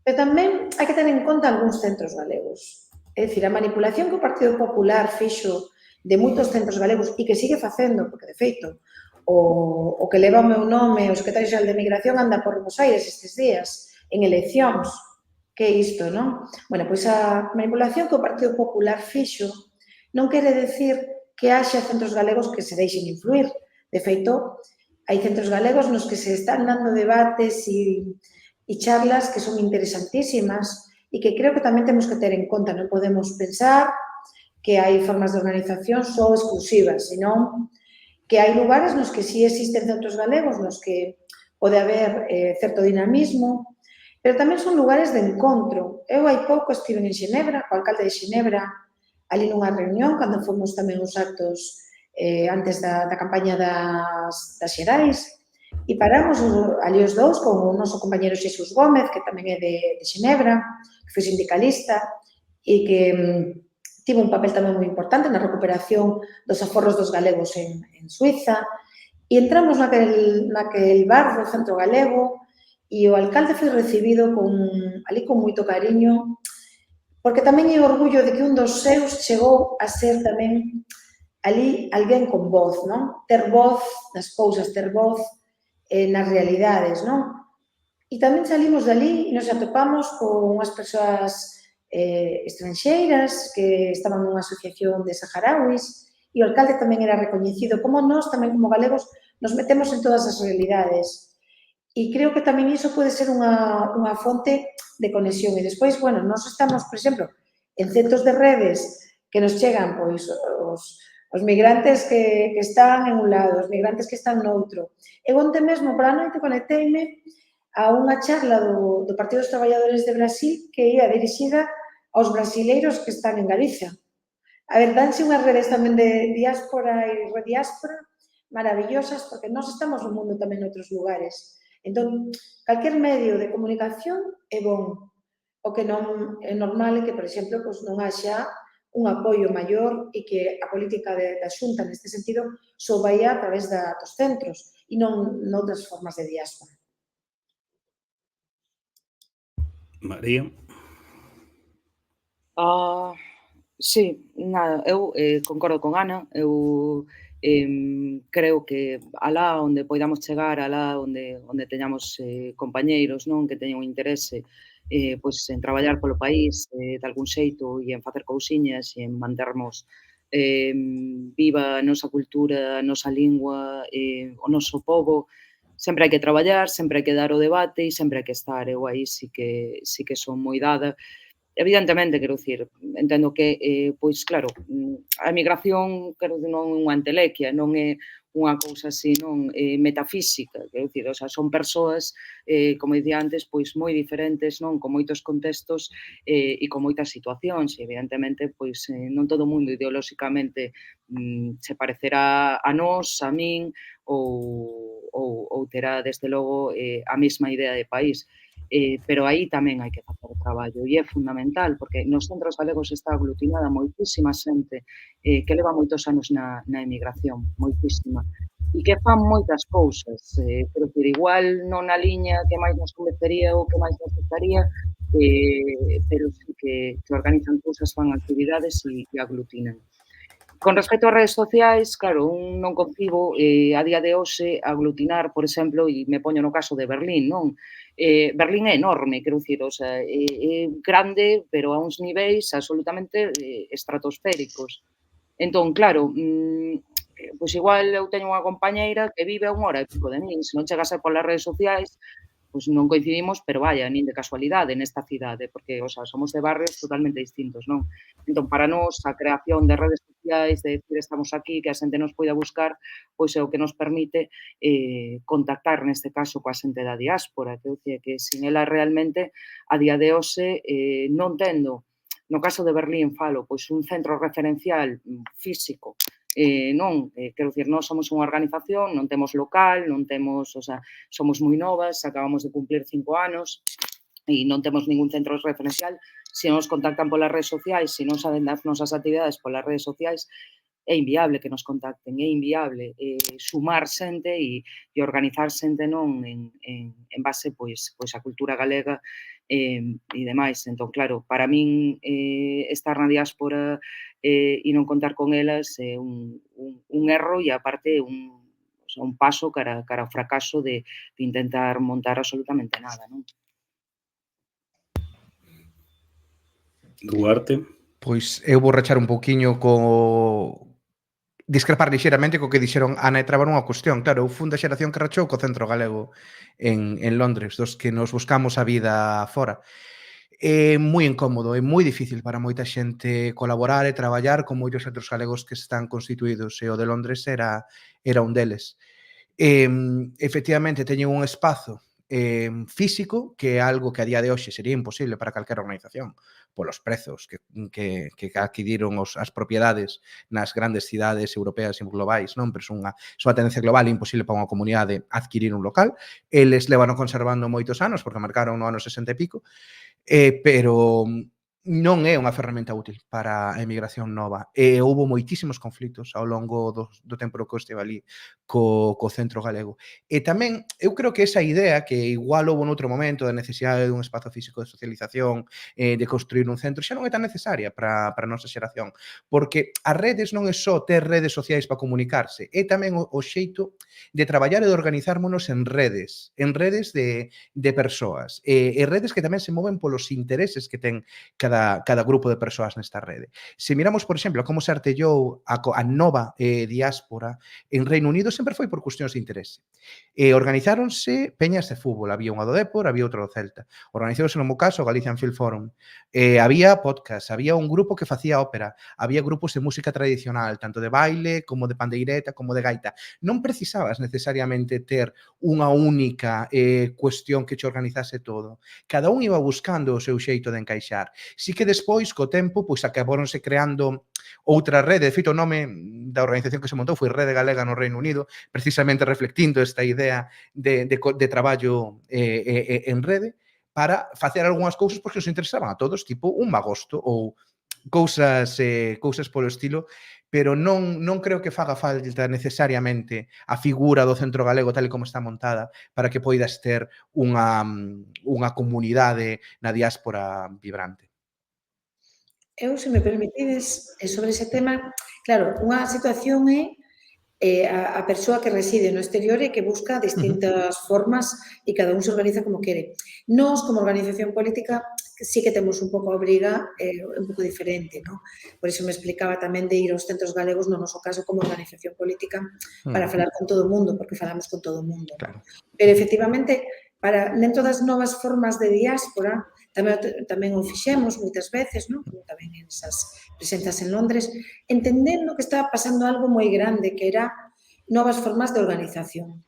Pero tamén hai que ter en conta algúns centros galegos. É dicir, a manipulación que o Partido Popular fixo de moitos centros galegos e que sigue facendo, porque de feito o que leva o meu nome, o secretario xeral de Migración, anda por Buenos Aires estes días, en eleccións. Que é isto, non? Bueno, pois a manipulación que o Partido Popular fixo non quere decir que haxa centros galegos que se deixen influir. De feito, hai centros galegos nos que se están dando debates e charlas que son interesantísimas e que creo que tamén temos que ter en conta. Non podemos pensar que hai formas de organización só exclusivas, senón que hai lugares nos que sí existen centros galegos, nos que pode haber certo dinamismo, pero tamén son lugares de encontro. Eu hai pouco estive en Xenebra, co alcalde de Xenebra, ali nunha reunión, cando fomos tamén os actos antes da campaña das xerais, e paramos ali os dous con o noso compañero Xesús Gómez, que tamén é de Xenebra, que foi sindicalista, e que tivo un papel tamén moi importante na recuperación dos aforros dos galegos en Suiza, e entramos naquel bar do centro galego, e o alcalde foi recibido ali con moito cariño, porque tamén é orgullo de que un dos seus chegou a ser tamén ali alguén con voz, non? Ter voz nas cousas, ter voz nas realidades, non? E tamén salimos dali e nos atopamos con unhas persoas estranxeiras que estaban nunha asociación de saharauis e o alcalde tamén era recoñecido. Como nós, tamén como galegos, nos metemos en todas as realidades. E creo que tamén iso pode ser unha fonte de conexión. E despois, bueno, nós estamos, por exemplo, en centros de redes que nos chegan, pois, os migrantes que están en un lado, os migrantes que están noutro. E onte mesmo, para a noite, conecteime a unha charla do Partido dos Traballadores de Brasil que ia dirixida aos brasileiros que están en Galicia. A ver, danse unhas redes tamén de diáspora e rediáspora maravillosas, porque nós estamos no mundo tamén en outros lugares. Entón, calquer medio de comunicación é bon. O que non é normal é que, por exemplo, non haxa un apoio maior e que a política da Xunta, neste sentido, só vai a través dos centros e non noutras formas de diáspora. María. Sí, nada, eu concordo con Ana, eu creo que alá onde poidamos chegar, alá onde teñamos compañeiros, non, que teñan un interese pois en traballar polo país de algún xeito e en facer cousiñas e en mantermos viva a nosa cultura, a nosa lingua, o noso pobo, sempre hai que traballar, sempre hai que dar o debate e sempre hai que estar. Eu aí sí que son moi dada. Evidentemente, quero dicir, entendo que, pois claro, a emigración, quero dicir, non é unha entelequia, non é unha cousa así, non, metafísica, quero dicir, o sea, son persoas, como dicía antes, pois moi diferentes, non, con moitos contextos e con moitas situacións, e evidentemente, pois non todo o mundo ideolóxicamente se parecerá a nós, a min, ou terá, desde logo, a mesma idea de país. Pero aí tamén hai que facer traballo e é fundamental, porque nos centros galegos está aglutinada moitísima xente que leva moitos anos na emigración, moitísima, e que fan moitas cousas, quero dicir, igual non na liña que máis nos convecería ou que máis nos gustaría, pero sí que organizan cousas, fan actividades e aglutinan. Con respecto ás redes sociais, claro, un non concibo a día de hoxe aglutinar, por exemplo, e me poño no caso de Berlín, non? Berlín é enorme, quero dicir, o sea, é grande, pero a uns niveis absolutamente estratosféricos. Entón, claro, pois igual eu teño unha compañeira que vive a 1 hora e pico de min, se non chegase polas redes sociais, pois non coincidimos, pero vaya, nin de casualidade nesta cidade, porque, o sea, somos de barrios totalmente distintos, non? Entón, para nós, a creación de redes sociais, de decir estamos aquí, que a xente nos poida buscar, pois é o que nos permite contactar, neste caso, coa xente da diáspora, que eu dicía que sin ela realmente, a día de hoxe, non tendo, no caso de Berlín falo, pois un centro referencial físico, non, quero dicir, nós somos unha organización, non temos local, non temos, o sea, somos moi novas, acabamos de cumplir 5 anos e non temos ningún centro referencial. Se nos contactan polas redes sociais, se non saben das nosas actividades polas redes sociais, é inviable que nos contacten, é inviable sumar xente e organizar xente non en base pois a cultura galega e demais. Entón, claro, para min estar na diáspora e non contar con elas é un erro e, aparte, un paso cara ao fracaso de intentar montar absolutamente nada, non? Duarte. Pois eu vou rachar un pouquiño discrepar lixeramente co que dixeron Ana e trabar unha cuestión. Claro, eu fun da xeración que rachou co Centro Galego en Londres, dos que nos buscamos a vida fora. É moi incómodo, é moi difícil para moita xente colaborar e traballar con moitos centros galegos que están constituídos, e o de Londres era un deles. Efectivamente, teñen un espazo físico, que é algo que a día de hoxe sería imposible para calquera organización, polos prezos que adquiriron as propiedades nas grandes cidades europeas e globais, non? Pero é unha tendencia global, é imposible para unha comunidade adquirir un local. Eles levan conservando moitos anos, porque marcaron no ano 60 e pico, pero non é unha ferramenta útil para a emigración nova. Houbo moitísimos conflitos ao longo do tempo que eu estive ali co Centro Galego. E tamén, eu creo que esa idea, que igual houbo noutro momento, da necesidade dun espazo físico de socialización, de construir un centro, xa non é tan necesaria para a nosa xeración, porque as redes non é só ter redes sociais para comunicarse, é tamén o xeito de traballar e de organizármonos en redes de persoas, e redes que tamén se moven polos intereses que ten cada grupo de persoas nesta rede. Se miramos, por exemplo, como se artellou a nova diáspora en Reino Unido, sempre foi por cuestións de interese. Organizáronse peñas de fútbol, había unha do Depor, había outra do Celta. Organizáronse, no meu caso, o Galician Film Forum. Había podcast, había un grupo que facía ópera, había grupos de música tradicional, tanto de baile, como de pandeireta, como de gaita. Non precisabas necesariamente ter unha única cuestión que che organizase todo. Cada un iba buscando o seu xeito de encaixar. Sí que despois, co tempo, pois acabáronse creando outra rede. De feito, o nome da organización que se montou foi Rede Galega no Reino Unido, precisamente reflectindo esta idea de traballo en rede, para facer algunhas cousas porque nos interesaban a todos, tipo un magosto ou cousas polo estilo, pero non creo que faga falta necesariamente a figura do Centro Galego tal e como está montada para que poidas ter unha comunidade na diáspora vibrante. Eu, se me permitides, sobre ese tema, claro, unha situación é a persoa que reside no exterior e que busca distintas formas e cada un se organiza como quere. Nós, como organización política, sí que temos un pouco a obriga un pouco diferente, ¿no? Por iso me explicaba tamén de ir aos centros galegos no noso caso como organización política para falar con todo o mundo, porque falamos con todo o mundo. Claro. Pero, efectivamente, dentro das novas formas de diáspora, tamén o fixemos moitas veces, non? Como tamén en esas presentas en Londres, entendendo que estaba pasando algo moi grande, que era novas formas de organización.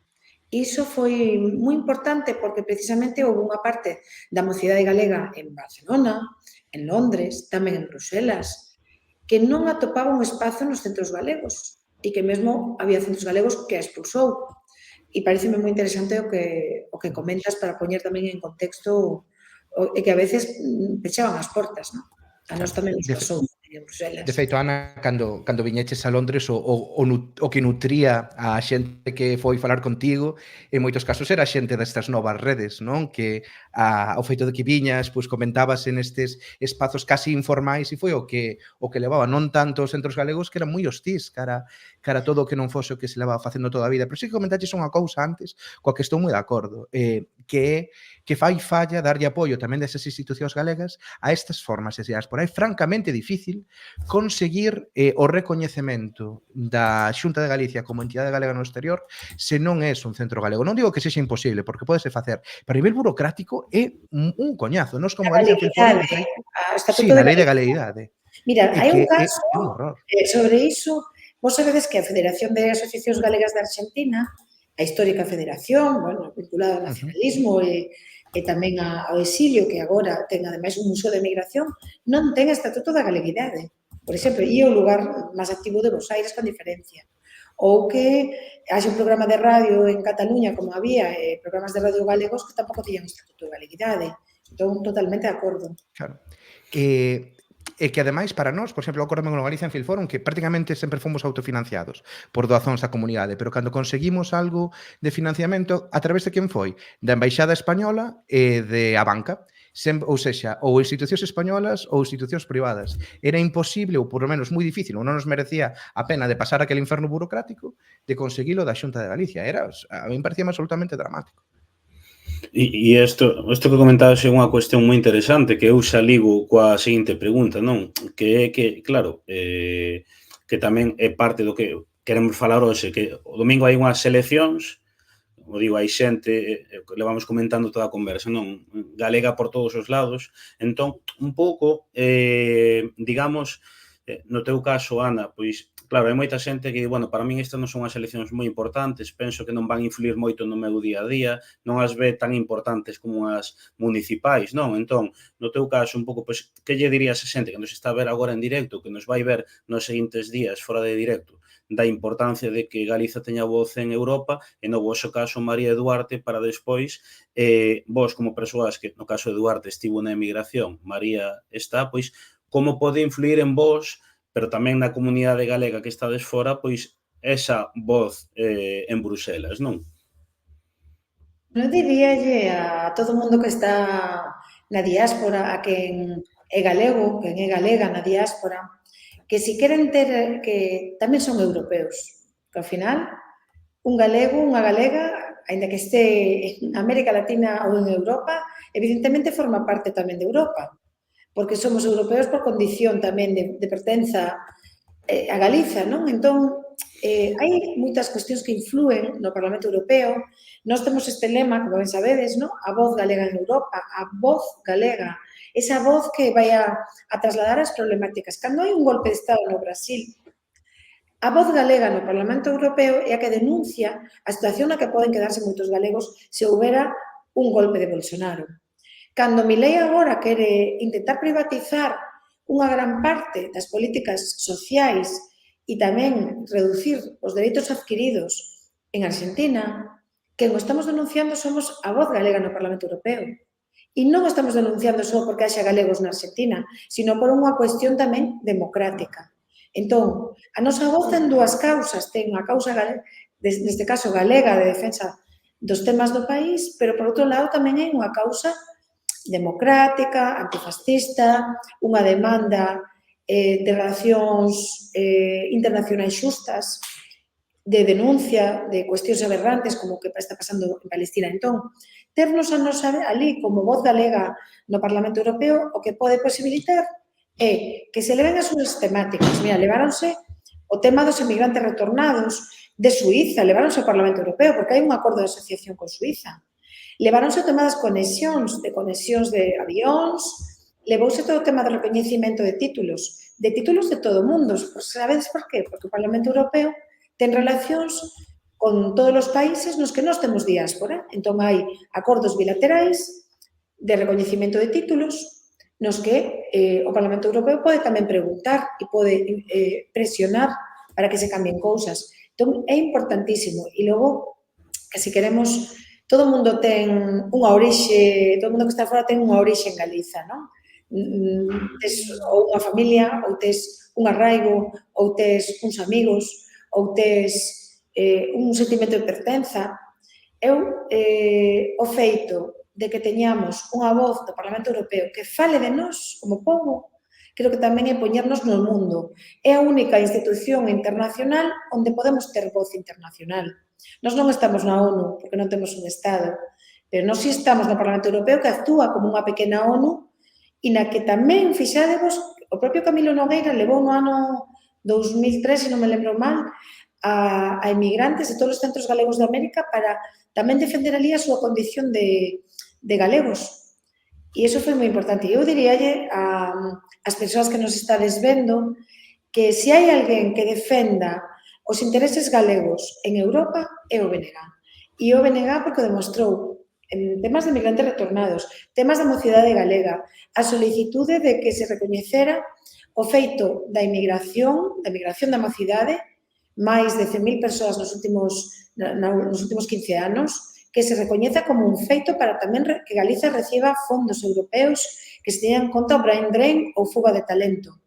Iso foi moi importante porque precisamente houve unha parte da mocidade galega en Barcelona, en Londres, tamén en Bruselas, que non atopaba un espazo nos centros galegos e que mesmo había centros galegos que a expulsou. E pareceme moi interesante o que comentas para poñer tamén en contexto e que a veces pechaban as portas, non? A nós tamén nos pasou en Bruselas. De feito, Ana, cando viñeches a Londres, o que nutría a xente que foi falar contigo, en moitos casos era a xente destas novas redes, non? Que o feito de que viñas, pois comentabas en estes espazos casi informais e foi o que levaba non tanto os centros galegos que eran moi hostís cara todo o que non fose o que se levaba facendo toda a vida. Pero sí que comentaches unha cousa antes coa que estou moi de acordo, que fai falla darlle apoio tamén desas institucións galegas a estas formas de diáspora. É francamente difícil conseguir o recoñecemento da Xunta de Galicia como entidade galega no exterior se non é un centro galego. Non digo que sexa imposible, porque podese facer, pero a nivel burocrático é un coñazo. Nos como Galicia Filforum, sí, na lei de galeguidade. Mira, hai un caso un horror. sobre iso. Vos sabedes que a Federación de Asociacións Galegas de Argentina, a histórica federación, bueno, vinculada ao nacionalismo e tamén ao exilio, que agora ten ademais un museo de migración, non ten estatuto da galeguidade. Por exemplo, e o lugar máis activo de Bos Aires con diferencia. Ou que haxe un programa de radio en Cataluña, como había programas de radio galegos que tampouco teñan estatuto de galeguidade. Entón, totalmente de acordo. Claro. E que, ademais, para nós, por exemplo, acordame con Galicia en Filforum, que prácticamente sempre fomos autofinanciados por doazóns da comunidade, pero cando conseguimos algo de financiamento, a través de quen foi? Da Embaixada Española e de a banca. Ou sexa, ou institucións españolas ou institucións privadas. Era imposible, ou por lo menos moi difícil, ou non nos merecía a pena de pasar aquel inferno burocrático de conseguilo da Xunta de Galicia. A mí me parecía absolutamente dramático. E isto que comentabas é unha cuestión moi interesante que eu xa ligo coa seguinte pregunta, non? Que é que, claro, que tamén é parte do que queremos falar hoxe, que o domingo hai unhas eleccións, como digo, hai xente, levamos comentando toda a conversa, non? Galega por todos os lados. Entón, un pouco, digamos, no teu caso, Ana, pois, claro, hai moita xente que, bueno, para min estas non son as eleccións moi importantes, penso que non van influir moito no meu día a día, non as ve tan importantes como as municipais, non? Entón, no teu caso, un pouco, pois, que lle dirías a xente que nos está a ver agora en directo, que nos vai ver nos seguintes días fora de directo, da importancia de que Galiza teña voz en Europa e no vosso caso María Duarte para despois vos como persoas que no caso de Duarte estivo na emigración, María está, pois como pode influir en vos, pero tamén na comunidade galega que estades fora, pois esa voz en Bruselas, non? Non diríalle a todo mundo que está na diáspora, a quen é galego, quen é galega na diáspora, que si queren ter, que tamén son europeos, que ao final un galego, unha galega, aínda que este en América Latina ou en Europa, evidentemente forma parte tamén de Europa, porque somos europeos por condición tamén de pertenza a Galiza, non? Entón, hai moitas cuestións que influen no Parlamento Europeo. Nós temos este lema, como ben sabedes, non? A voz galega en Europa, a voz galega, esa voz que vai a trasladar as problemáticas. Cando hai un golpe de Estado no Brasil, a voz galega no Parlamento Europeo é a que denuncia a situación na que poden quedarse moitos galegos se houbera un golpe de Bolsonaro. cando Milei agora quere intentar privatizar unha gran parte das políticas sociais e tamén reducir os dereitos adquiridos en Argentina, quen o estamos denunciando somos a Voz Galega no Parlamento Europeo. E non estamos denunciando só porque haxa galegos na Argentina, sino por unha cuestión tamén democrática. Entón, a nosa voz ten dúas causas. Ten a causa, neste caso, galega de defensa dos temas do país, pero, por outro lado, tamén hai unha causa democrática, antifascista, unha demanda de relacións internacionais xustas, de denuncia de cuestións aberrantes como o que está pasando en Palestina. Entón, ternos a nos ali como Voz Galega no Parlamento Europeo o que pode posibilitar é que se leven as súas temáticas. Mira, leváronse o tema dos emigrantes retornados de Suíza, leváronse ao Parlamento Europeo porque hai un acordo de asociación con Suíza. Leváronse o tema das conexións de avións, levouse todo o tema do recoñecimento de títulos de todo o mundo. Sabedes por qué? Porque o Parlamento Europeo ten relacións con todos os países nos que nós temos diáspora. Entón, hai acordos bilaterais de recoñecimento de títulos nos que o Parlamento Europeo pode tamén preguntar e pode presionar para que se cambien cousas. Entón, é importantísimo. E logo, que se queremos, todo o mundo ten unha orixe, todo o mundo que está fora ten unha orixe en Galiza, non? Tes ou unha familia, ou tes un arraigo, ou tes uns amigos, ou tes un sentimento de pertenza. O feito de que teñamos unha voz do Parlamento Europeo que fale de nós como povo, creo que tamén é poñernos no mundo. É a única institución internacional onde podemos ter voz internacional. Nós non estamos na ONU porque non temos un Estado, pero nós sí estamos no Parlamento Europeo que actúa como unha pequena ONU e na que tamén, fixadevos, o propio Camilo Nogueira levou no ano 2003, se non me lembro mal, a emigrantes de todos os centros galegos de América para tamén defender ali a súa condición de galegos. E iso foi moi importante. Eu diríalle ás persoas que nos estades vendo que se hai alguén que defenda os intereses galegos en Europa é o BNG. E o BNG porque demostrou en temas de migrantes retornados, temas da mocidade galega, a solicitude de que se recoñecera o feito da emigración da mocidade, máis de 100.000 persoas nos últimos 15 anos, que se recoñeza como un feito para tamén que Galiza reciba fondos europeos que se teñan en conta o brain drain ou fuga de talento.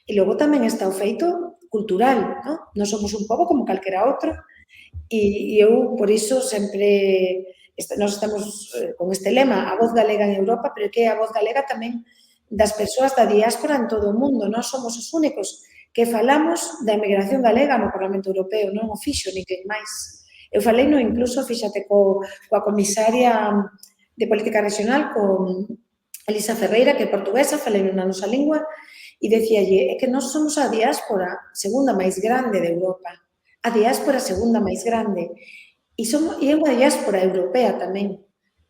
E logo tamén está o feito cultural, non? Nós somos un pobo como calquera outro e eu, por iso, sempre nós estamos con este lema, a voz galega en Europa, pero que é a voz galega tamén das persoas da diáspora en todo o mundo. Nós somos os únicos que falamos da emigración galega no Parlamento Europeo, non o fixo ninguén máis. Eu falei no incluso, fíxate, coa comisaria de Política Regional, con Elisa Ferreira, que é portuguesa, falei na nosa lingua, e decíalle, é que nós somos a diáspora segunda máis grande de Europa, a diáspora segunda máis grande, e é unha diáspora europea tamén.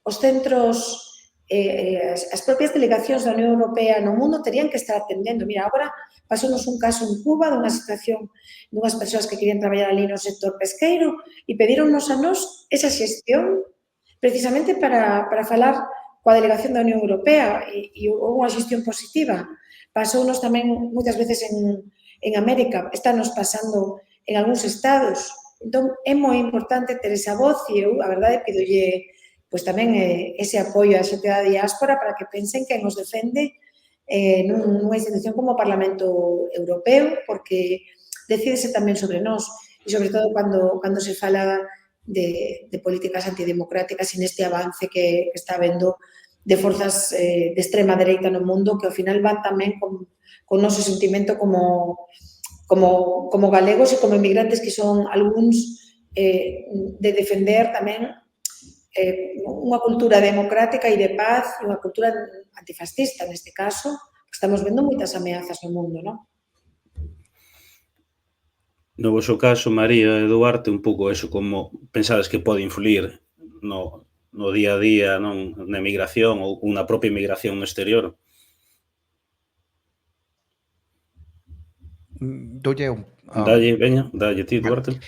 Os centros, as propias delegacións da Unión Europea no mundo terían que estar atendendo. Mira, agora pasounos un caso en Cuba dunha situación dunhas persoas que querían traballar ali no sector pesqueiro e pedironnos a nós esa xestión precisamente para falar coa delegación da Unión Europea e houve unha xestión positiva. Pasounos tamén moitas veces en América, estános pasando en algúns estados. Entón, é moi importante ter esa voz e eu, a verdade, pidolle pois tamén ese apoio á xente da diáspora para que pensen que nos defende nunha institución como o Parlamento Europeo, porque decídese tamén sobre nós e, sobre todo, cando se fala de políticas antidemocráticas e neste avance que está habendo de forzas de extrema dereita no mundo que, ao final, van tamén con o noso sentimento como galegos e como inmigrantes que son algúns de defender tamén unha cultura democrática e de paz e unha cultura antifascista, neste caso, estamos vendo moitas ameazas no mundo, non? No vosso caso, María e Duarte, un pouco eso, como pensades que pode influir no día a día, non, na emigración ou na propia emigración no exterior? Doulle Dalle, veña, dalle ti, Duarte.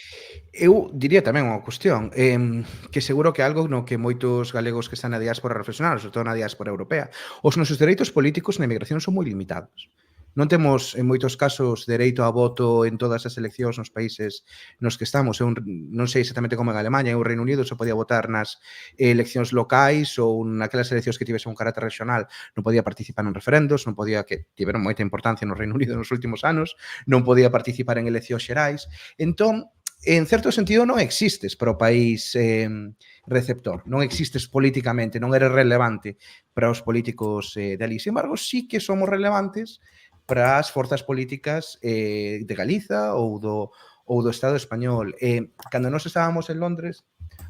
Eu diría tamén unha cuestión, que seguro que é algo no que moitos galegos que están na diáspora reflexionaron, sobre todo na diáspora europea. Os nosos dereitos políticos na emigración son moi limitados. Non temos, en moitos casos, dereito a voto en todas as eleccións nos países nos que estamos. Eu non sei exactamente como en Alemanha, en o Reino Unido se podía votar nas eleccións locais ou naquelas eleccións que tivesen un carácter regional, non podía participar en referendos, non podía, que tiveron moita importancia no Reino Unido nos últimos anos, non podía participar en eleccións xerais. Entón, en certo sentido, non existes para o país receptor, non existes políticamente, non eres relevante para os políticos de ali. Sin embargo, sí que somos relevantes para as forzas políticas de Galiza ou do Estado español. Cando nós estábamos en Londres,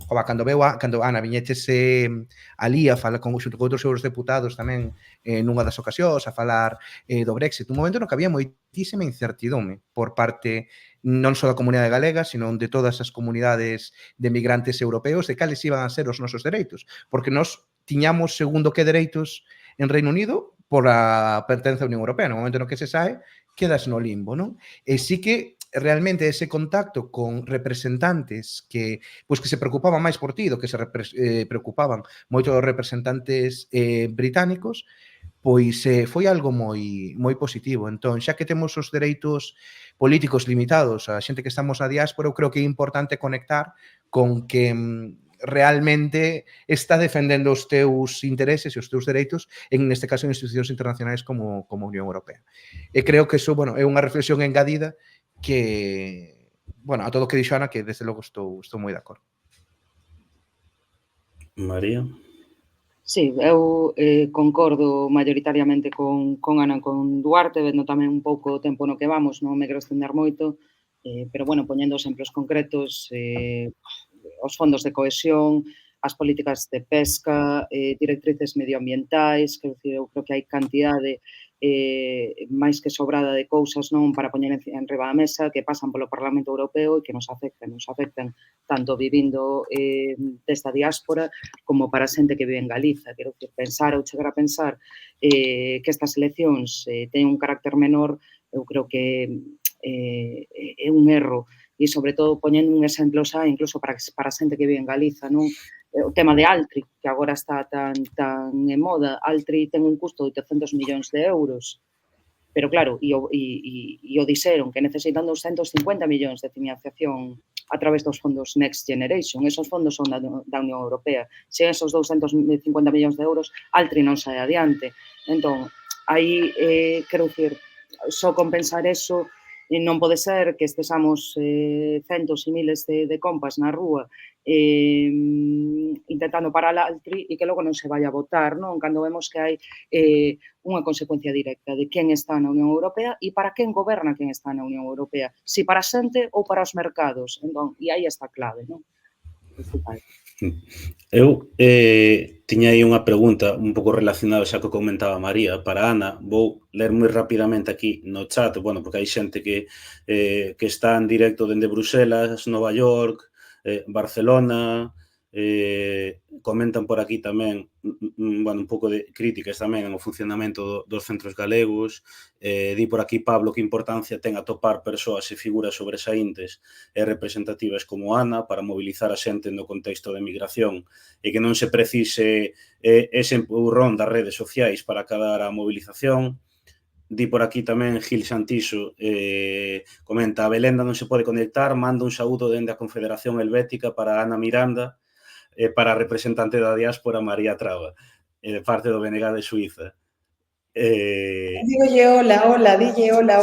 cando Ana viñetese ali a falar xunto con outros eurodeputados tamén nunha das ocasións a falar do Brexit, un momento no que había moitísima incertidumbre por parte non só da comunidade galega, sino de todas as comunidades de migrantes europeos de cales iban a ser os nosos dereitos, porque nós tiñamos segundo que dereitos en Reino Unido por a pertenza á Unión Europea. No momento no que se sae, quedas no limbo, non? E sí que realmente ese contacto con representantes que se preocupaban máis por ti do que se preocupaban moito os representantes británicos, pois foi algo moi positivo. Entón, xa que temos os dereitos políticos limitados a xente que estamos na diáspora, eu creo que é importante conectar con que realmente está defendendo os teus intereses e os teus dereitos, neste caso en institucións internacionais como a Unión Europea. E creo que iso, é unha reflexión engadida que, a todo o que dixo Ana, que desde logo estou moi de acordo. María? Sí, eu concordo maioritariamente con Ana, con Duarte, vendo tamén un pouco o tempo no que vamos, non me quero estender moito, pero, poñendo exemplos concretos, os fondos de cohesión, as políticas de pesca, directrices medioambientais, eu creo que hai cantidade máis que sobrada de cousas non para poñer enriba da mesa que pasan polo Parlamento Europeo e que nos afectan tanto vivindo desta diáspora como para a xente que vive en Galiza. Quero pensar ou chegar a pensar que estas eleccións teñen un carácter menor, eu creo que é un erro e, sobre todo, poñendo un exemplo xa incluso para a xente que vive en Galiza, non? O tema de Altri, que agora está tan en moda. Altri ten un custo de 800 millóns de euros, pero claro, e o dixeron que necesitan 250 millóns de financiación a través dos fondos Next Generation. Esos fondos son da Unión Europea. Sen esos 250 millóns de euros, Altri non sae adiante. Entón, aí, quero dicir, só compensar eso, non pode ser que estesamos centos e miles de compas na rúa intentando parar a Altri e que logo non se vai a votar, non? Cando vemos que hai unha consecuencia directa de quen está na Unión Europea e para quen goberna quen está na Unión Europea, si para a xente ou para os mercados. Entón, e aí está a clave, non? Eu tiña aí unha pregunta un pouco relacionada xa que comentaba María para Ana. Vou ler moi rapidamente aquí no chat, porque hai xente que está en directo dende Bruselas, Nova York, Barcelona, comentan por aquí tamén un pouco de críticas tamén no funcionamento dos centros galegos. Di por aquí Pablo que importancia ten atopar persoas e figuras sobresaíntes e representativas como Ana para mobilizar a xente no contexto de migración e que non se precise ese empurrón das redes sociais para acadar a movilización. Di por aquí tamén Gil Santiso, comenta: a Belenda non se pode conectar, manda un saúdo dende a Confederación Helvética para Ana Miranda e para a representante da diáspora María Traba, de parte do BNG de Suíza. Dígolle hola, dille hola.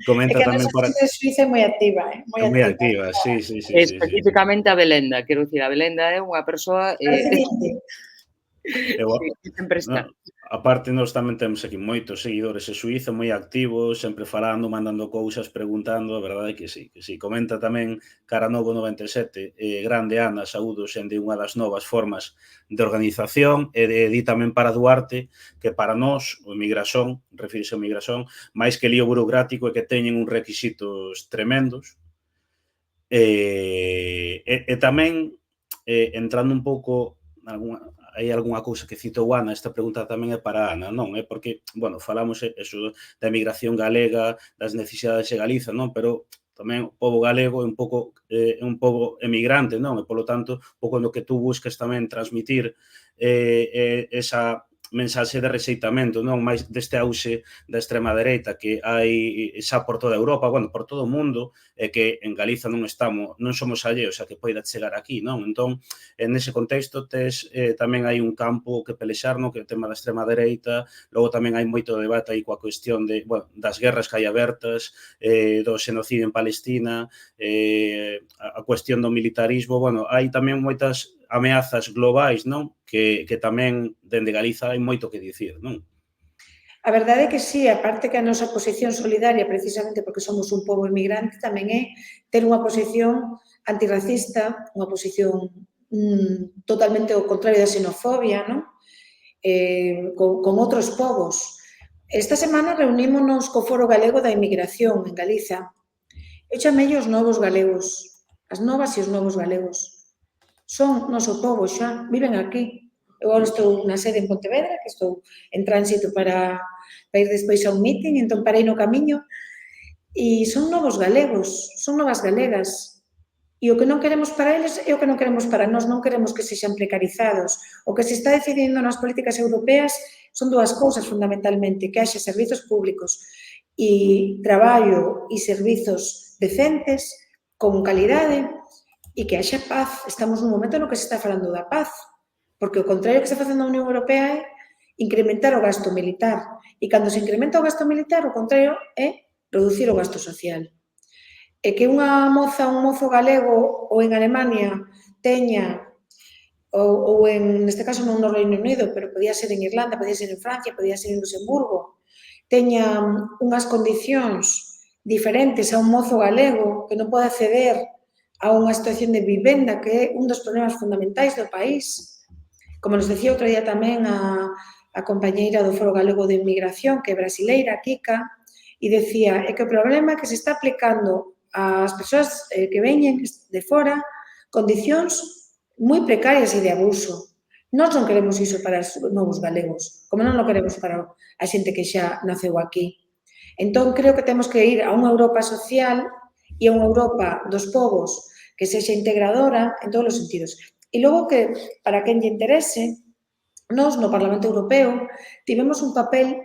Comenta tamén por aquí. Suíza é moi activa, moi activa, sí. Especificamente a Belenda, quero dicir, a Belenda é unha persoa... sempre está. Aparte, nós tamén temos aquí moitos seguidores en Suíza, moi activos, sempre falando, mandando cousas, preguntando, a verdade é que sí. Comenta tamén Caranovo 97, grande Ana, saúdos en de unha das novas formas de organización, e di tamén para Duarte que para nós, o emigrasón, refírese ao emigrasón, máis que lío burocrático é que teñen uns requisitos tremendos, e tamén, entrando un pouco hai algunha cousa que citou Ana, esta pregunta tamén é para Ana, non? É porque, falamos eso da emigración galega, das necesidades de Galiza, non? Pero tamén o pobo galego é un pobo emigrante, non? E, polo tanto, un pouco no que tú busques tamén transmitir esa mensaxe de rexeitamento, non máis deste auxe da extrema dereita que hai xa por toda Europa, bueno, por todo o mundo, e que en Galiza non somos alleos a que poida chegar aquí, non? Entón, nese contexto tamén hai un campo que pelexar, non? Que é o tema da extrema dereita, logo tamén hai moito debate aí coa cuestión das guerras que hai abertas, do xenocidio en Palestina, a cuestión do militarismo, bueno, hai tamén moitas ameazas globais, non? Que tamén, dende Galiza, hai moito que dicir, non? A verdade é que sí, aparte que a nosa posición solidaria, precisamente porque somos un pobo emigrante, tamén é ter unha posición antirracista, unha posición totalmente ao contrario da xenofobia, non? Con outros povos. Esta semana reunímonos co Foro Galego da Emigración en Galiza. Eu chamei os novos galegos, as novas e os novos galegos. Son noso pobo xa, viven aquí. Eu agora estou na sede en Pontevedra, que estou en tránsito para ir despois a un meeting, entón parei no camiño, e son novos galegos, son novas galegas. E o que non queremos para eles é o que non queremos para nós, non queremos que sexan precarizados. O que se está decidindo nas políticas europeas son dúas cousas fundamentalmente, que haxa servizos públicos e traballo e servizos decentes, con calidade, e que haxa paz. Estamos nun momento no que se está falando da paz, porque o contrario que está facendo a Unión Europea é incrementar o gasto militar. E cando se incrementa o gasto militar, o contrario é reducir o gasto social. E que unha moza, un mozo galego ou en Alemania teña, ou neste caso non no Reino Unido, pero podía ser en Irlanda, podía ser en Francia, podía ser en Luxemburgo, teña unhas condicións diferentes a un mozo galego que non pode acceder a unha situación de vivenda que é un dos problemas fundamentais do país. Como nos decía outro día tamén a compañeira do Foro Galego de Inmigración, que é brasileira, Kika, e decía que o problema é que se está aplicando ás persoas que veñen de fora condicións moi precarias e de abuso. Nós non queremos iso para os novos galegos, como non o queremos para a xente que xa naceu aquí. Entón, creo que temos que ir a unha Europa social e a unha Europa dos povos que sexa integradora en todos os sentidos. E logo que, para quen lle interese, nós no Parlamento Europeo tivemos un papel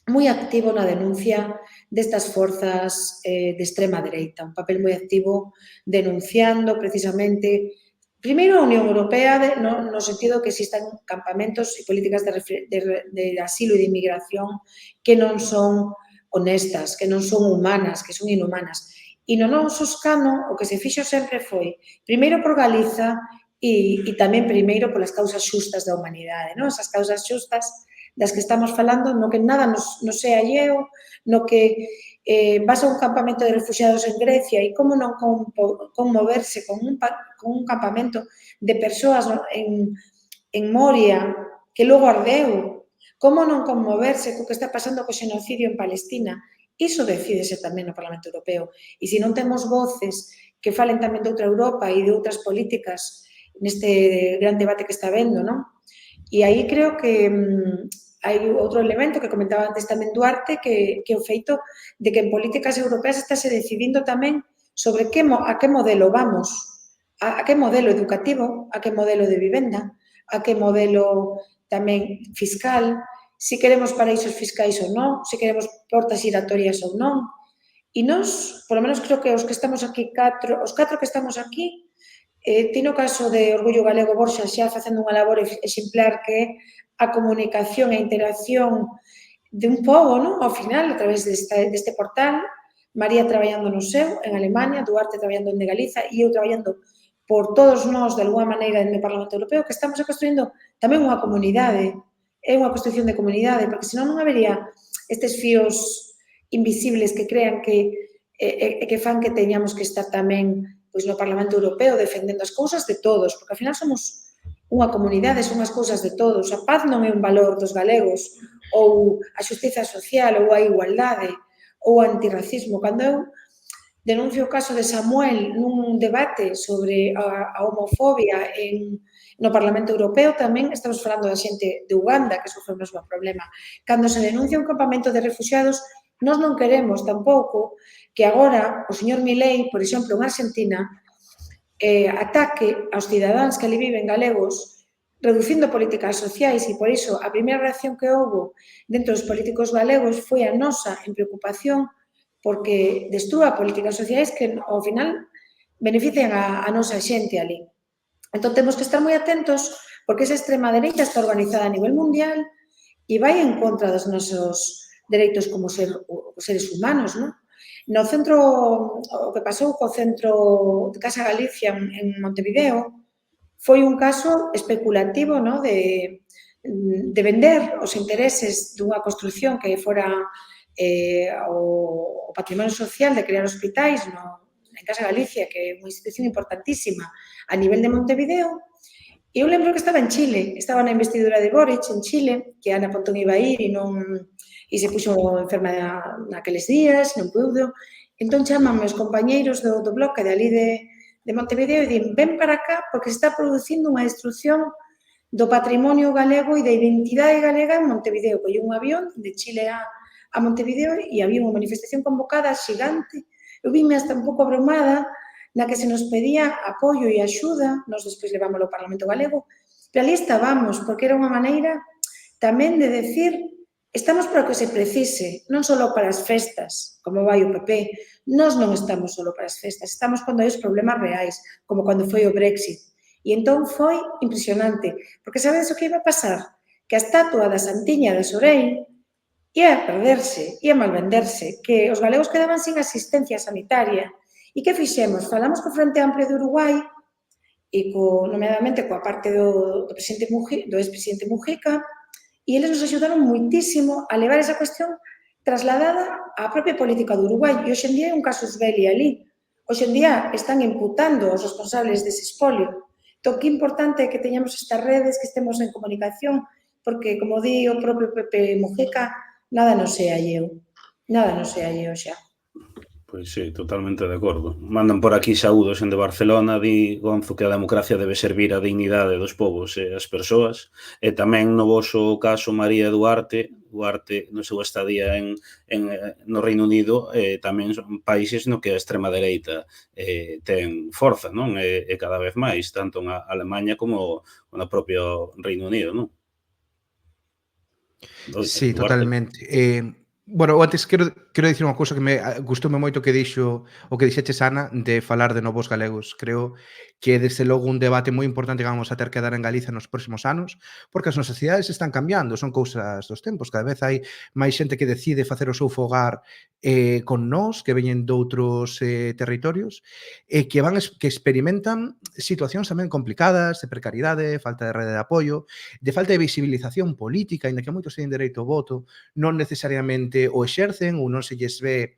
moi activo na denuncia destas forzas de extrema dereita, un papel moi activo denunciando precisamente, primeiro a Unión Europea no sentido que existan campamentos e políticas de asilo e de inmigración que non son honestas, que non son humanas, que son inhumanas. E no noso escano, o que se fixo sempre foi, primeiro por Galiza e tamén primeiro polas causas xustas da humanidade, non? Esas causas xustas das que estamos falando, no que nada nos é alleo, no que vas a un campamento de refugiados en Grecia e como non conmoverse con un campamento de persoas en Moria que logo ardeu, como non conmoverse co que está pasando co xenocidio en Palestina. Iso decídese tamén no Parlamento Europeo. E se non temos voces que falen tamén de outra Europa e de outras políticas neste gran debate que está vendo, non? E aí creo que hai outro elemento que comentaba antes tamén Duarte, que o feito de que en políticas europeas estáse decidindo tamén sobre a que modelo vamos, a que modelo educativo, a que modelo de vivenda, a que modelo tamén fiscal, se queremos paraísos fiscais ou non, se queremos portas giratorias ou non. E nós, polo menos creo que os que estamos aquí, os 4 que estamos aquí, tiene o caso de Orgullo Galego Borxa xa facendo unha labor exemplar que é a comunicación e a interacción de un pobo, non? Ao final, a través deste portal, María traballando no seu, en Alemania, Duarte traballando en Galiza e eu traballando por todos nós, de alguma maneira, no Parlamento Europeo, que estamos construindo tamén unha comunidade. É unha construcción de comunidade, porque senón non habería estes fíos invisibles que crean que fan que teñamos que estar tamén no Parlamento Europeo defendendo as cousas de todos, porque ao final somos unha comunidade, son as cousas de todos. A paz non é un valor dos galegos, ou a xustiza social, ou a igualdade, ou o antirracismo. Cando eu denuncio o caso de Samuel nun debate sobre a homofobia no Parlamento Europeo, tamén estamos falando da xente de Uganda que sofre o mesmo problema. Cando se denuncia un campamento de refugiados, Nós non queremos tampouco que agora o señor Milei, por exemplo, en Argentina, ataque aos cidadáns que ali viven galegos reducindo políticas sociais e, por iso, a primeira reacción que houve dentro dos políticos galegos foi a nosa en preocupación porque destrúa políticas sociais que, ao final, benefician a nosa xente ali. Entón, temos que estar moi atentos porque esa extrema dereita está organizada a nivel mundial e vai en contra dos nosos dereitos como seres humanos, non? No centro, o que pasou co centro de Casa Galicia en Montevideo foi un caso especulativo, non? De vender os intereses dunha construcción que fora o patrimonio social de crear hospitais en Casa Galicia, que é unha institución importantísima a nivel de Montevideo. E eu lembro que estaba en Chile, estaba na investidura de Boric en Chile, que Ana Pontón iba a ir e se puxo enferma naqueles días, non pudo. Entón chamanme os compañeiros do bloque de ali de Montevideo e din, ven para cá porque se está producindo unha destrucción do patrimonio galego e da identidade galega en Montevideo. Colleu un avión de Chile a Montevideo e había unha manifestación convocada xigante. Eu vime hasta un pouco abrumada na que se nos pedía apoio e axuda, nós despois levámoslo ao Parlamento Galego, pero ali estábamos, porque era unha maneira tamén de decir estamos para o que se precise, non só para as festas, como vai o PP, nós non estamos só para as festas, estamos cando hai os problemas reais, como cando foi o Brexit. E entón foi impresionante, porque sabedes o que iba a pasar? Que a estatua da Santiña de Sorei ia a perderse, ia a malvenderse, que os galegos quedaban sin asistencia sanitaria. E que fixemos? Falamos co Frente Amplio de Uruguai e, nomeadamente, coa parte do ex-presidente Mujica, e eles nos axudaron moitísimo a levar esa cuestión trasladada á propia política do Uruguai. E hoxe en día é un casus belli ali. Hoxe en día están imputando os responsables dese espolio. Entón, que importante é que teñamos estas redes, que estemos en comunicación, porque, como di o propio Pepe Mujica, nada nos é alleo. Nada nos é alleo xa. Pois sí, totalmente de acordo. Mandan por aquí saúdos en de Barcelona, di Gonzo que a democracia debe servir a dignidade dos povos e as persoas, e tamén no voso caso María Duarte no seu estadía no Reino Unido, tamén son países no que a extrema dereita ten forza, non? E cada vez máis, tanto en Alemanha como no propio Reino Unido, non? Sí, totalmente. Bueno, antes quero dicir unha cousa que me gustoume moito que dixo o que dixeches, Ana, de falar de novos galegos. Creo que é, desde logo, un debate moi importante que vamos a ter que dar en Galiza nos próximos anos, porque as nosas cidades están cambiando, son cousas dos tempos. Cada vez hai máis xente que decide facer o seu fogar con nós, que veñen doutros territorios, e que experimentan situacións tamén complicadas, de precariedade, falta de rede de apoio, de falta de visibilización política, ainda que moitos teñen dereito ao voto, non necesariamente o exercen ou non se lles ve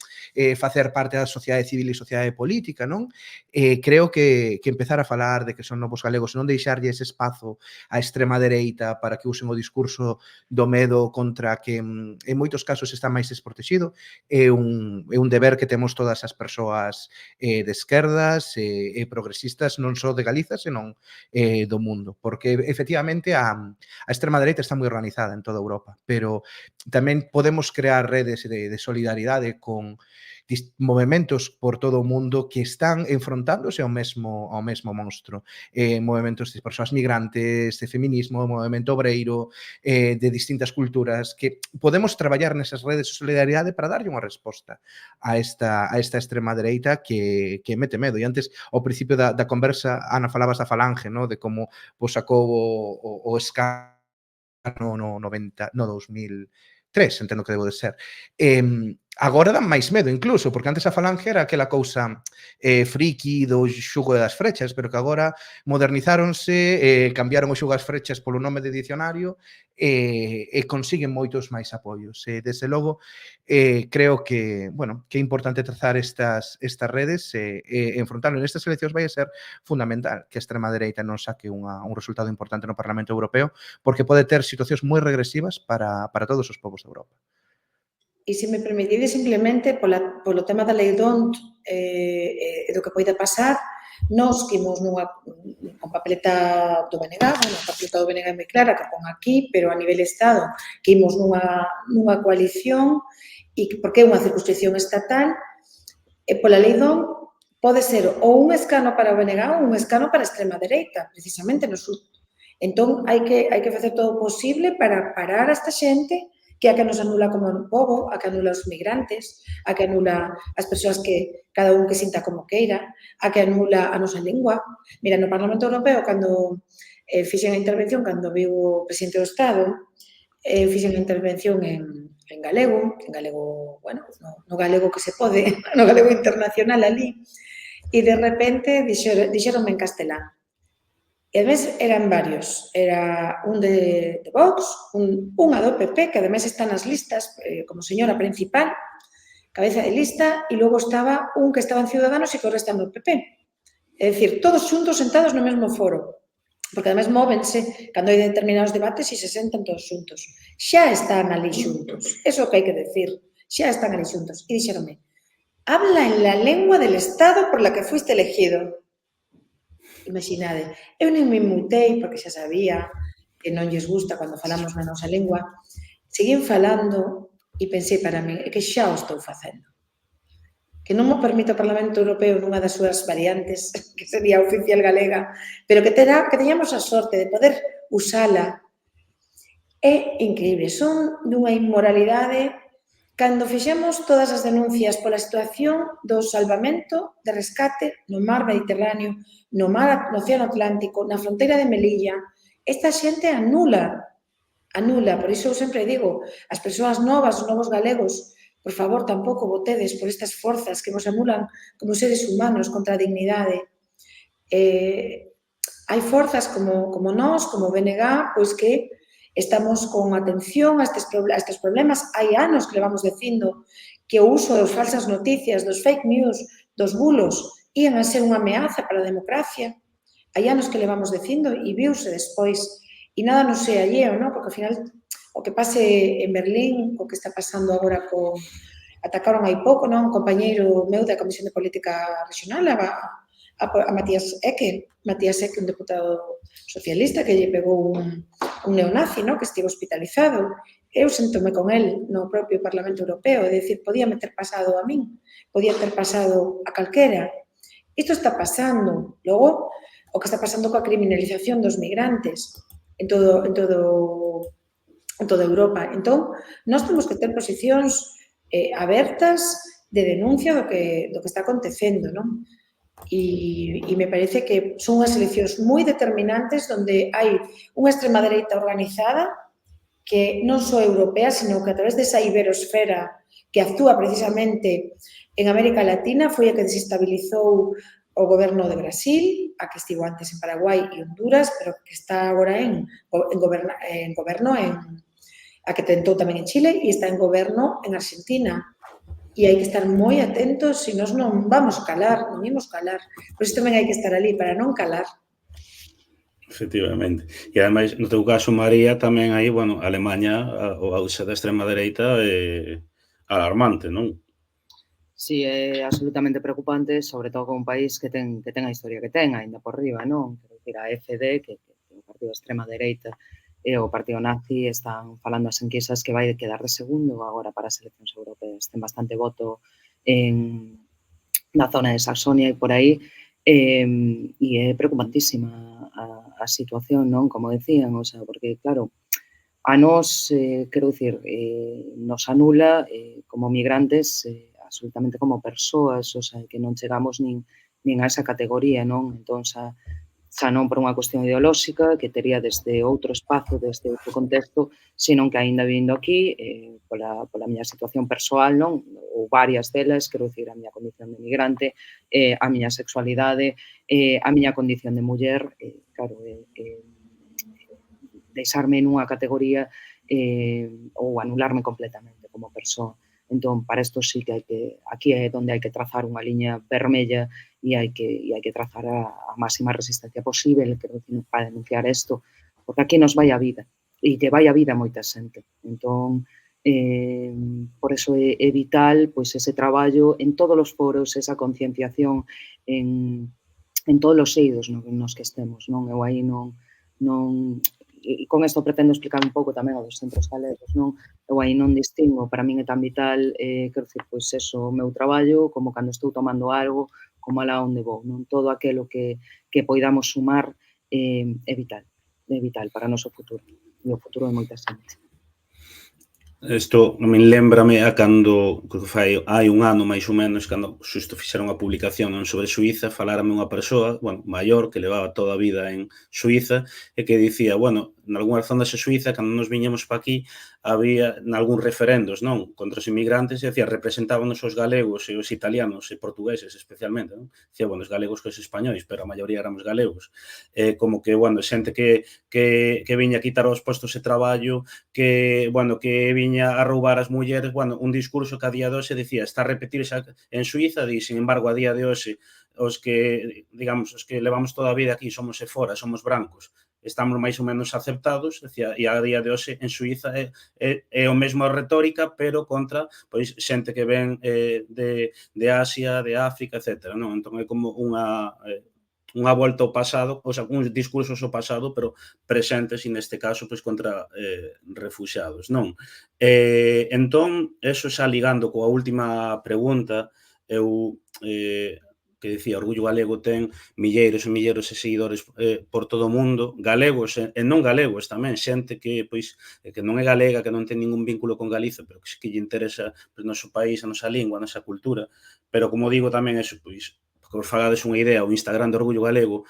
facer parte da sociedade civil e sociedade política, non? Creo que empezar a falar de que son novos galegos e non deixarlle ese espazo á extrema dereita para que usen o discurso do medo contra que en moitos casos está máis desprotegido é un deber que temos todas as persoas de esquerdas e progresistas non só de Galiza, senón do mundo, porque efectivamente a extrema dereita está moi organizada en toda Europa, pero tamén podemos crear redes de solidaridade con movementos por todo o mundo que están enfrontándose ao mesmo monstro. Movementos de persoas migrantes, de feminismo, movemento obreiro, de distintas culturas, que podemos traballar nesas redes de solidaridade para darlle unha resposta a esta extrema dereita que mete medo. E antes, ao principio da conversa, Ana, falabas da Falange, no? De como sacou o escano no 2003, entendo que debo de ser. Agora dan máis medo incluso, porque antes a Falange era aquela cousa friki do xugo das frechas, pero que agora modernizáronse, cambiaron o xugo das frechas polo nome de dicionario e consiguen moitos máis apoios. Desde logo, creo que é importante trazar estas redes e enfrontarlo. Nestas eleccións vai a ser fundamental que a extrema dereita non saque un resultado importante no Parlamento Europeo, porque pode ter situacións moi regresivas para todos os povos de Europa. E se me permitide simplemente polo tema da lei DONT e do que poida pasar, nós que imos con papeleta do BNG, a papeleta do BNG é moi clara, que pon aquí, pero a nivel Estado, que imos nunha coalición E porque é unha circunscripción estatal, e pola lei DOM pode ser ou un escano para o BNG ou un escano para a extrema dereita, precisamente no sur. Entón, hai que facer todo o posible para parar a esta xente que a que nos anula como pobo, a que anula os migrantes, a que anula as persoas que cada un que sinta como queira, a que anula a nosa lingua. Mira, no Parlamento Europeo, cando fixen a intervención, cando viu o presidente do Estado, fixen a intervención en galego, bueno, no galego que se pode, no galego internacional ali, e de repente dixeronme en castelán. E además eran varios, era un de Vox, unha do PP, que además está nas listas como señora principal, cabeza de lista, e logo estaba un que estaba en Ciudadanos e que ahora está no PP. É dicir, todos xuntos sentados no mesmo foro, porque además móvense, cando hai determinados debates e se sentan todos xuntos. Xa están ali xuntos, eso que hai que decir, xa están ali xuntos. E dixeronme, habla en la lengua del Estado por la que fuiste elegido. Imaginade, eu non me inmutei porque xa sabía que non lles gusta cando falamos na nosa lengua. Seguín falando e pensei para mí, é que xa o estou facendo. Que non mo permite o Parlamento Europeo nunha das súas variantes, que sería oficial galega, pero que teñamos a sorte de poder usala. É increíble, son dunha inmoralidade. Cando fixemos todas as denuncias pola situación do salvamento de rescate no mar Mediterráneo, no Océano Atlántico, na fronteira de Melilla, esta xente anula. Por iso eu sempre digo, as persoas novas, os novos galegos, por favor, tampouco votedes por estas forzas que nos anulan como seres humanos contra a dignidade. Hai forzas como nós, como BNG, pois que estamos con atención a estes problemas. Hai anos que levamos dicindo que o uso das falsas noticias, dos fake news, dos bulos, ian a ser unha ameaza para a democracia. Hai anos que levamos dicindo e viuse despois. E nada nos é alleo, non? Porque, ao final, o que pase en Berlín, o que está pasando agora atacaron hai pouco, non? Un compañeiro meu da Comisión de Política Regional, a Matías Ecke, un deputado socialista que lle pegou un neonazi, que estivo hospitalizado. Eu sentome con el no propio Parlamento Europeo, é dicir, podía ter pasado a min, podía ter pasado a calquera. Isto está pasando. Logo, o que está pasando coa criminalización dos migrantes en toda Europa. Entón, nós temos que ter posicións abertas de denuncia do que está acontecendo, non? E me parece que son unhas eleccións moi determinantes onde hai unha extrema dereita organizada que non só europea, sino que a través desa iberosfera que actúa precisamente en América Latina foi a que desestabilizou o goberno de Brasil, a que estivo antes en Paraguai e Honduras, pero que está agora en goberno a que tentou tamén en Chile e está en goberno en Argentina. E hai que estar moi atentos se nós non vamos calar, non imos calar. Por iso tamén hai que estar ali para non calar. Efectivamente. E ademais, no teu caso, María, tamén aí, bueno, Alemanha, o auxe da extrema dereita é alarmante, non? Sí, é absolutamente preocupante, sobre todo con un país que ten a historia que ten, aínda por riba, non? Quero dicir, a FD, que é o partido de extrema dereita, e o partido nazi están falando as enquisas que vai quedar de segundo agora para as eleccións europeas. Ten bastante voto na zona de Saxonia e por aí, e é preocupantísima a situación, non? Como decían, o sea, porque, claro, a nós, quero dicir, nos anula como migrantes, absolutamente como persoas, o sea, que non chegamos nin a esa categoría, non? Entón, xa non por unha cuestión ideolóxica, que tería desde outro espazo, desde outro contexto, senón que aínda vindo aquí, pola miña situación persoal, non? Ou varias delas, quero dicir, a miña condición de migrante, a miña sexualidade, a miña condición de muller, claro, deixarme nunha categoría ou anularme completamente como persoa. Entón, para isto sí que aquí é onde hai que trazar unha liña vermella e hai que trazar a máxima resistencia posible para denunciar isto, porque aquí nos vai a vida e que vai a vida moita xente. Entón, por iso é vital pois ese traballo en todos os foros, esa concienciación en todos os eidos nos que estemos, non? Eu aí non e con isto pretendo explicar un pouco tamén o dos centros galegos, non? Eu aí non distingo, para min é tan vital, quero dicir, pois eso, o meu traballo, como cando estou tomando algo, como alá onde vou, non? Todo aquilo que poidamos sumar é vital para o noso futuro e o futuro de moita xente. Isto me lembrame a cando hai un ano máis ou menos, cando xusto fixeron a publicación sobre Suíza, falárame unha persoa, bueno, maior, que levaba toda a vida en Suíza, e que dicía, bueno, nalgúnas zonas de Suíza, cando nos viñemos pa aquí, había nalgún referendos, non, contra os inmigrantes, e decía, representábanos os galegos e os italianos e portugueses especialmente, non? Dicía, bueno, os galegos que os españois, pero a maioría éramos galegos. Como que, bueno, xente que viña a quitar os postos de traballo, que, bueno, que viña a roubar as mulleres, bueno, un discurso que a día de hoxe dicía, está a repetirse en Suíza, di, sin embargo, a día de hoxe, os que, digamos, os que levamos toda a vida aquí somos e fora, somos brancos, estamos máis ou menos aceptados, decía, e a día de hoxe en Suíza é o mesmo retórica, pero contra, pois, xente que ven de Asia, de África, etc. Non? Entón é como unha volta ao pasado, ou sea, uns discursos ao pasado, pero presentes, e neste caso, pois, contra refuxiados, non? Entón, eso xa ligando coa última pregunta, eu que dicía, Orgullo Galego ten milleiros e milleiros de seguidores por todo o mundo, galegos e non galegos tamén, xente que, pois, que non é galega, que non ten ningún vínculo con Galiza, pero que sí que lle interesa o noso país, a nosa lingua, a nosa cultura, pero como digo tamén, eso, pois, que vos fagades unha idea, o Instagram de Orgullo Galego,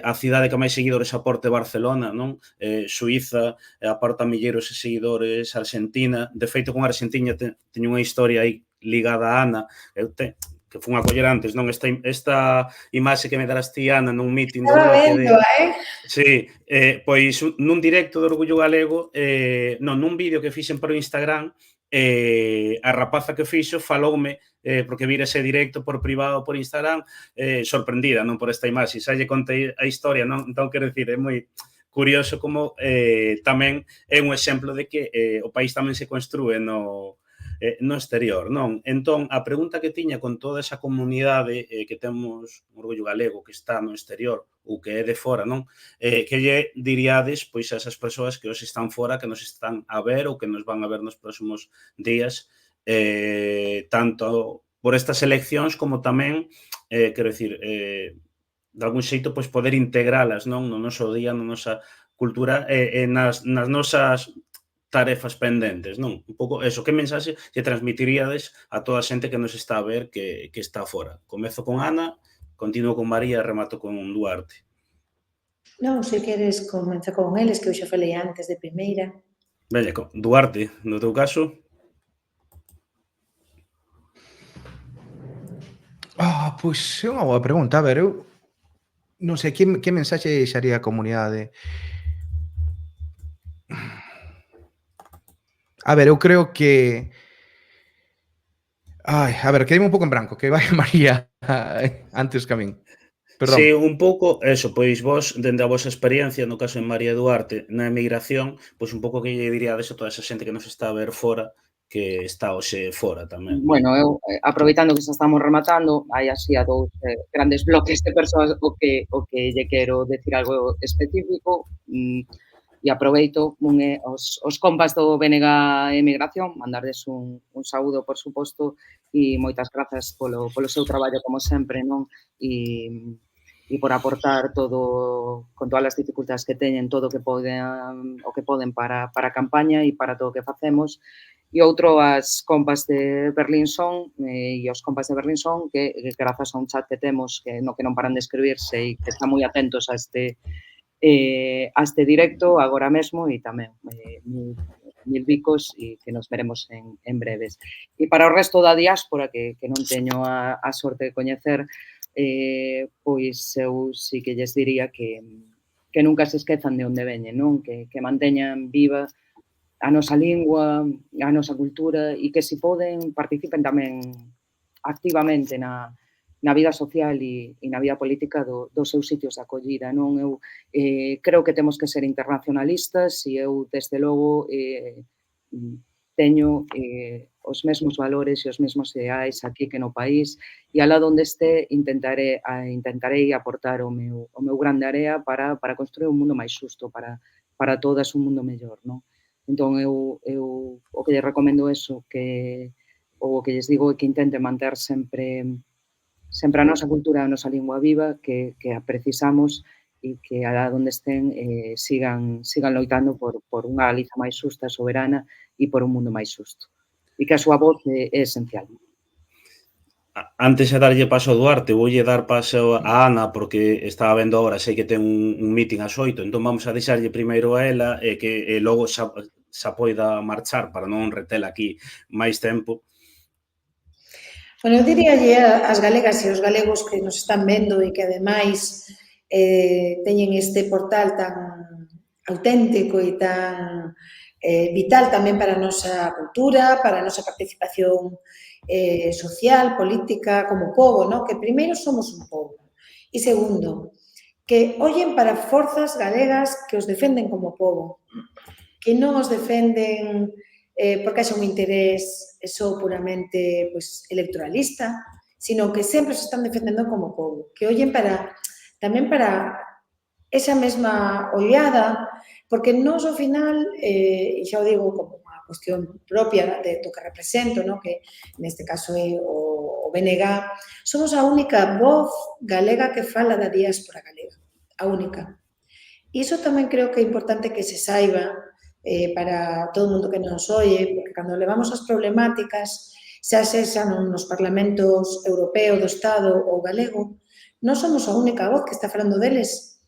a cidade que máis seguidores aporte Barcelona, non? Suíza aporta milleiros de seguidores, Argentina, de feito con Argentina teño unha historia aí ligada a Ana, que fun a coller antes, non? Esta imaxe que me darás ti, Ana, nun meeting do bloque de... Sí, pois nun directo do Orgullo Galego, non, nun vídeo que fixen por Instagram, a rapaza que fixo faloume, porque vira ese directo por privado por Instagram, sorprendida, non, por esta imaxe, xa lle contei a historia, non? Entón, quero dicir, é moi curioso como tamén é un exemplo de que o país tamén se construe no exterior, non? Entón, a pregunta que tiña con toda esa comunidade que temos un Orgullo Galego que está no exterior ou que é de fora, non? Que lle diríades, pois, a esas persoas que os están fora, que nos están a ver ou que nos van a ver nos próximos días, tanto por estas eleccións como tamén, quero dicir, de algún xeito, pois, poder integralas, non? No noso día, na nosa cultura e nas nosas tarefas pendentes, non? Un pouco eso, que mensaxe lle transmitiríades a toda a xente que nos está a ver que está fora? Comezo con Ana, continuo con María e remato con Duarte. Non, se queres, comeza con eles, que eu xa falei antes de primeira. Veña, Duarte, no teu caso? Pois é unha boa pregunta. A ver, eu non sei, que mensaxe deixaría a comunidade? A ver, eu creo que... a ver, quedei un pouco en branco, que vai María antes que a min. Perdón. Sí, un pouco, eso, pois vos, dende a vosa experiencia, no caso de María Duarte, na emigración, pois un pouco que lle diríades a toda esa xente que nos está a ver fora, que está hoxe fora tamén. Bueno, eu, aproveitando que xa estamos rematando, hai así a dous grandes bloques de persoas o que lle quero decir algo específico, e aproveito os compas do BNG Emigración, mandarles un saúdo, por suposto, e moitas grazas polo seu traballo, como sempre, non? E por aportar todo, con todas as dificultades que teñen, todo o que poden para a campaña e para todo o que facemos. E outro, as compas de Berlín Son e os compas de Berlín Son, que grazas a un chat que temos no que non paran de escribirse e que están moi atentos a este directo agora mesmo, e tamén mil bicos e que nos veremos en breves. E para o resto da diáspora que non teño a sorte de coñecer, pois eu sí que lles diría que nunca se esquezan de onde veñen, non? Que manteñan viva a nosa lingua, a nosa cultura e que, se poden, participen tamén activamente na vida social e na vida política dos seus sitios de acollida, non? Eu creo que temos que ser internacionalistas e eu, desde logo, teño os mesmos valores e os mesmos ideais aquí que no país, e alá onde este intentarei aportar o meu grande area para construir un mundo máis xusto para para todas un mundo mellor, non? Entón, eu o que lle recomendo eso, que o que lles digo é que intenten manter sempre a nosa cultura, a nosa lingua viva, que a precisamos e que alá onde estén sigan loitando por unha Galiza máis xusta, soberana e por un mundo máis xusto. E que a súa voz é esencial. Antes de darlle paso a Duarte, voulle dar paso a Ana, porque estaba vendo agora, sei que ten un meeting ás 8, entón vamos a deixarlle primeiro a ela e que logo xa poida marchar para non retela aquí máis tempo. Bueno, eu diríalle ás galegas e aos galegos que nos están vendo e que, ademais, teñen este portal tan auténtico e tan vital tamén para a nosa cultura, para a nosa participación social, política, como pobo, ¿no? Que primeiro somos un pobo. E segundo, que ollen para forzas galegas que os defenden como pobo, que non os defenden porque haxa un interés só puramente electoralista, sino que sempre se están defendendo como pobo, que ollen tamén para esa mesma ollada, porque nós, ao final, e xa o digo como unha cuestión propia do que represento, que neste caso é o BNG, somos a única voz galega que fala da diáspora galega, a única. E iso tamén creo que é importante que se saiba para todo o mundo que nos oye, porque cando levamos as problemáticas, xa sexan nos parlamentos europeo, do Estado ou galego, non somos a única voz que está falando deles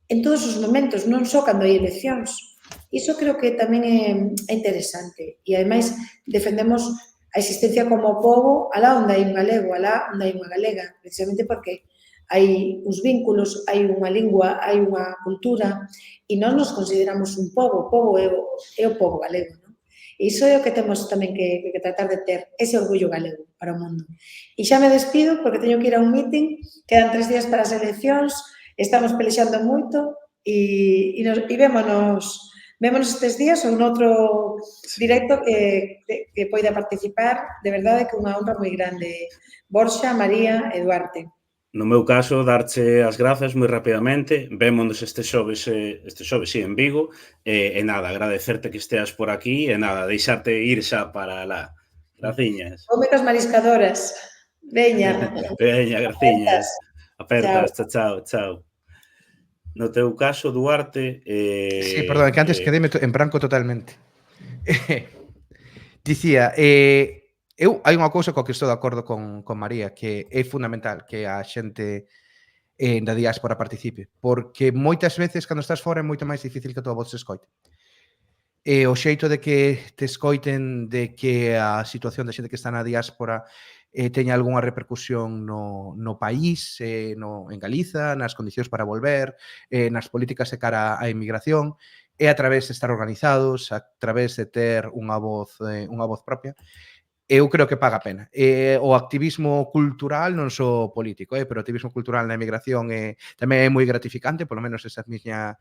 en todos os momentos, non só cando hai eleccións. Iso creo que tamén é interesante. E, ademais, defendemos a existencia como pobo alá onde hai un galego, alá onde hai unha galega, precisamente porque hai uns vínculos, hai unha lingua, hai unha cultura, e nós nos consideramos un pobo. O pobo é o pobo galego, non? E iso é o que temos tamén que tratar de ter, ese orgullo galego para o mundo. E xa me despido porque teño que ir a un meeting, quedan 3 días para as eleccións, estamos pelexando moito e vémonos estes días ou noutro directo que poida participar. De verdade que é unha honra moi grande. Borxa, María e Duarte. No meu caso, darche as grazas moi rapidamente. Vémonos este xoves, sí, en Vigo. E nada, agradecerte que esteas por aquí e nada, deixarte ir xa para lá. Graciñas. Come cas mariscadoras. Veña. Veña, graciñas. Apertas, chao. No teu caso, Duarte... Sí, perdón, que antes quedeme en branco totalmente. Dicía, hai unha cousa coa que estou de acordo con María, que é fundamental que a xente da diáspora participe, porque moitas veces, cando estás fora, é moito máis difícil que a tua voz se escoite. E o xeito de que te escoiten, de que a situación da xente que está na diáspora teña algunha repercusión no país, en Galiza, nas condicións para volver, nas políticas de cara á emigración, é a través de estar organizados, a través de ter unha voz propia. Eu creo que paga a pena. O activismo cultural, non só político, pero o activismo cultural na emigración tamén é moi gratificante, polo menos desde a miña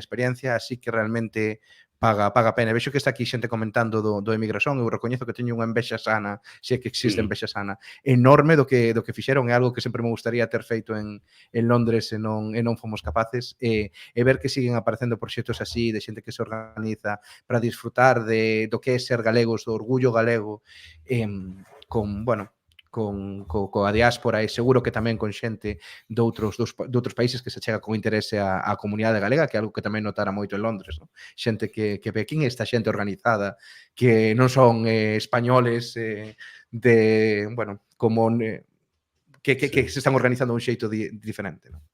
experiencia, así que realmente paga a pena. Vexo que está aquí xente comentando do emigración, eu recoñezo que teño unha envexa sana, se é que existe envexa sana, enorme do que fixeron, é algo que sempre me gustaría ter feito en Londres e non fomos capaces, e ver que siguen aparecendo proxectos así, de xente que se organiza para disfrutar do que é ser galegos, do orgullo galego, coa diáspora, e seguro que tamén con xente de outros países que se chega con interese á comunidade galega, que é algo que tamén notara moito en Londres, non? Xente que ve aquí, esta xente organizada, que non son españoles que se están organizando de un xeito diferente, non?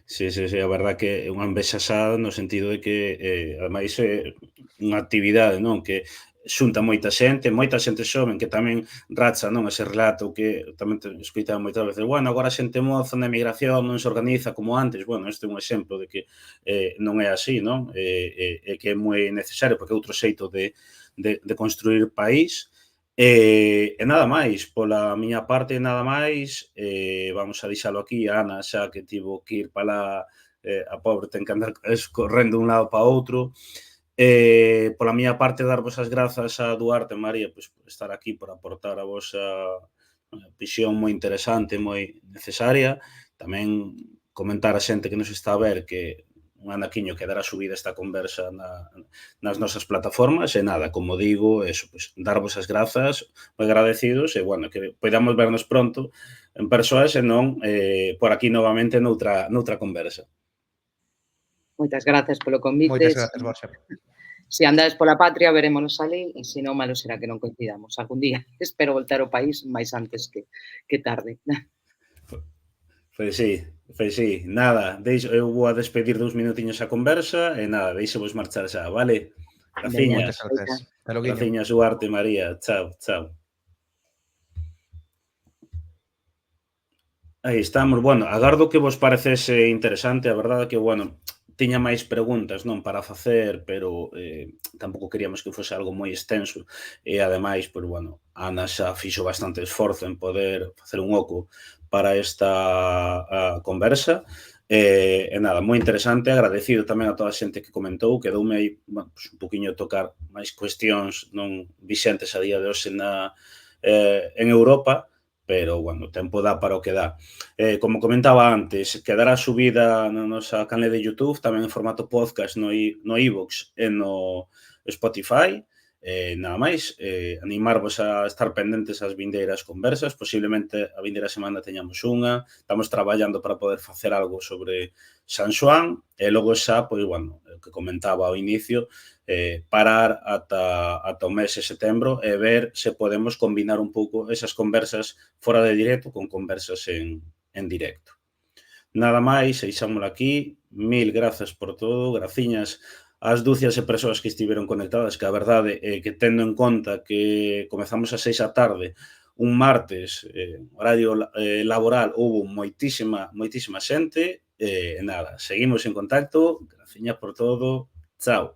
Sí, a verdad que é unha envexasada no sentido de que, ademais, é unha actividade, non? Que xunta moita xente xoven que tamén racha, non, ese relato que tamén te escoitaba moitas veces, bueno, agora a xente moza na emigración non se organiza como antes. Bueno, este é un exemplo de que non é así, non? E que é moi necesario, porque é outro xeito de construir país. E nada máis, pola miña parte, nada máis. Vamos a deixalo aquí. A Ana xa que tivo que ir para lá, a pobre ten que andar correndo de un lado para outro. Pola miña parte, darvos as grazas a Duarte e María por estar aquí, por aportar a vosa visión moi interesante, moi necesaria. Tamén comentar a xente que nos está a ver que un anaquiño quedará subida esta conversa nas nosas plataformas, e nada, como digo, eso, pues, darvos as grazas, moi agradecidos, e, bueno, que podamos vernos pronto en persoa, se non por aquí novamente noutra conversa. Moitas grazas polo convite. Moitas grazas, Borja. Se andades pola patria, verémonos ali, e se non, malo será que non coincidamos algún día. Espero voltar ao país máis antes que tarde. Pois sí, nada, eu vou a despedir 2 minutiños a conversa, e nada, deixo-vos marchar xa, vale? Moitas Graciñas, grazas. Hasta logo. graciñas, Duarte, María, chao, chao. Aí estamos, bueno, agardo que vos parecese interesante, a verdade que, bueno, tiña máis preguntas, non, para facer, pero tampouco queríamos que fose algo moi extenso, e ademais, pois, bueno, Ana xa fixo bastante esforzo en poder facer un oco para esta conversa, e nada, moi interesante, agradecido tamén a toda a xente que comentou, quedoume aí, bueno, pues, un poquinho tocar máis cuestións non vixentes a día de hoxe en Europa, pero, bueno, o tempo dá para o que dá. Como comentaba antes, quedará subida na nosa canle de YouTube, tamén en formato podcast no iVoox e no Spotify. Nada máis, animarvos a estar pendentes ás vindeiras conversas, posiblemente a vindeira semana teñamos unha, estamos traballando para poder facer algo sobre San Xoán, e logo xa, pois, bueno, o que comentaba ao inicio, parar ata o mes de setembro e ver se podemos combinar un pouco esas conversas fora de directo con conversas en directo. Nada máis, deixámoslo aquí. Mil grazas por todo, graciñas ás dúcias de persoas que estiveron conectadas, que a verdade é que, tendo en conta que comezamos ás 6 da tarde, un martes, horario laboral, houve moitísima xente, e nada, seguimos en contacto, graciñas por todo, chao.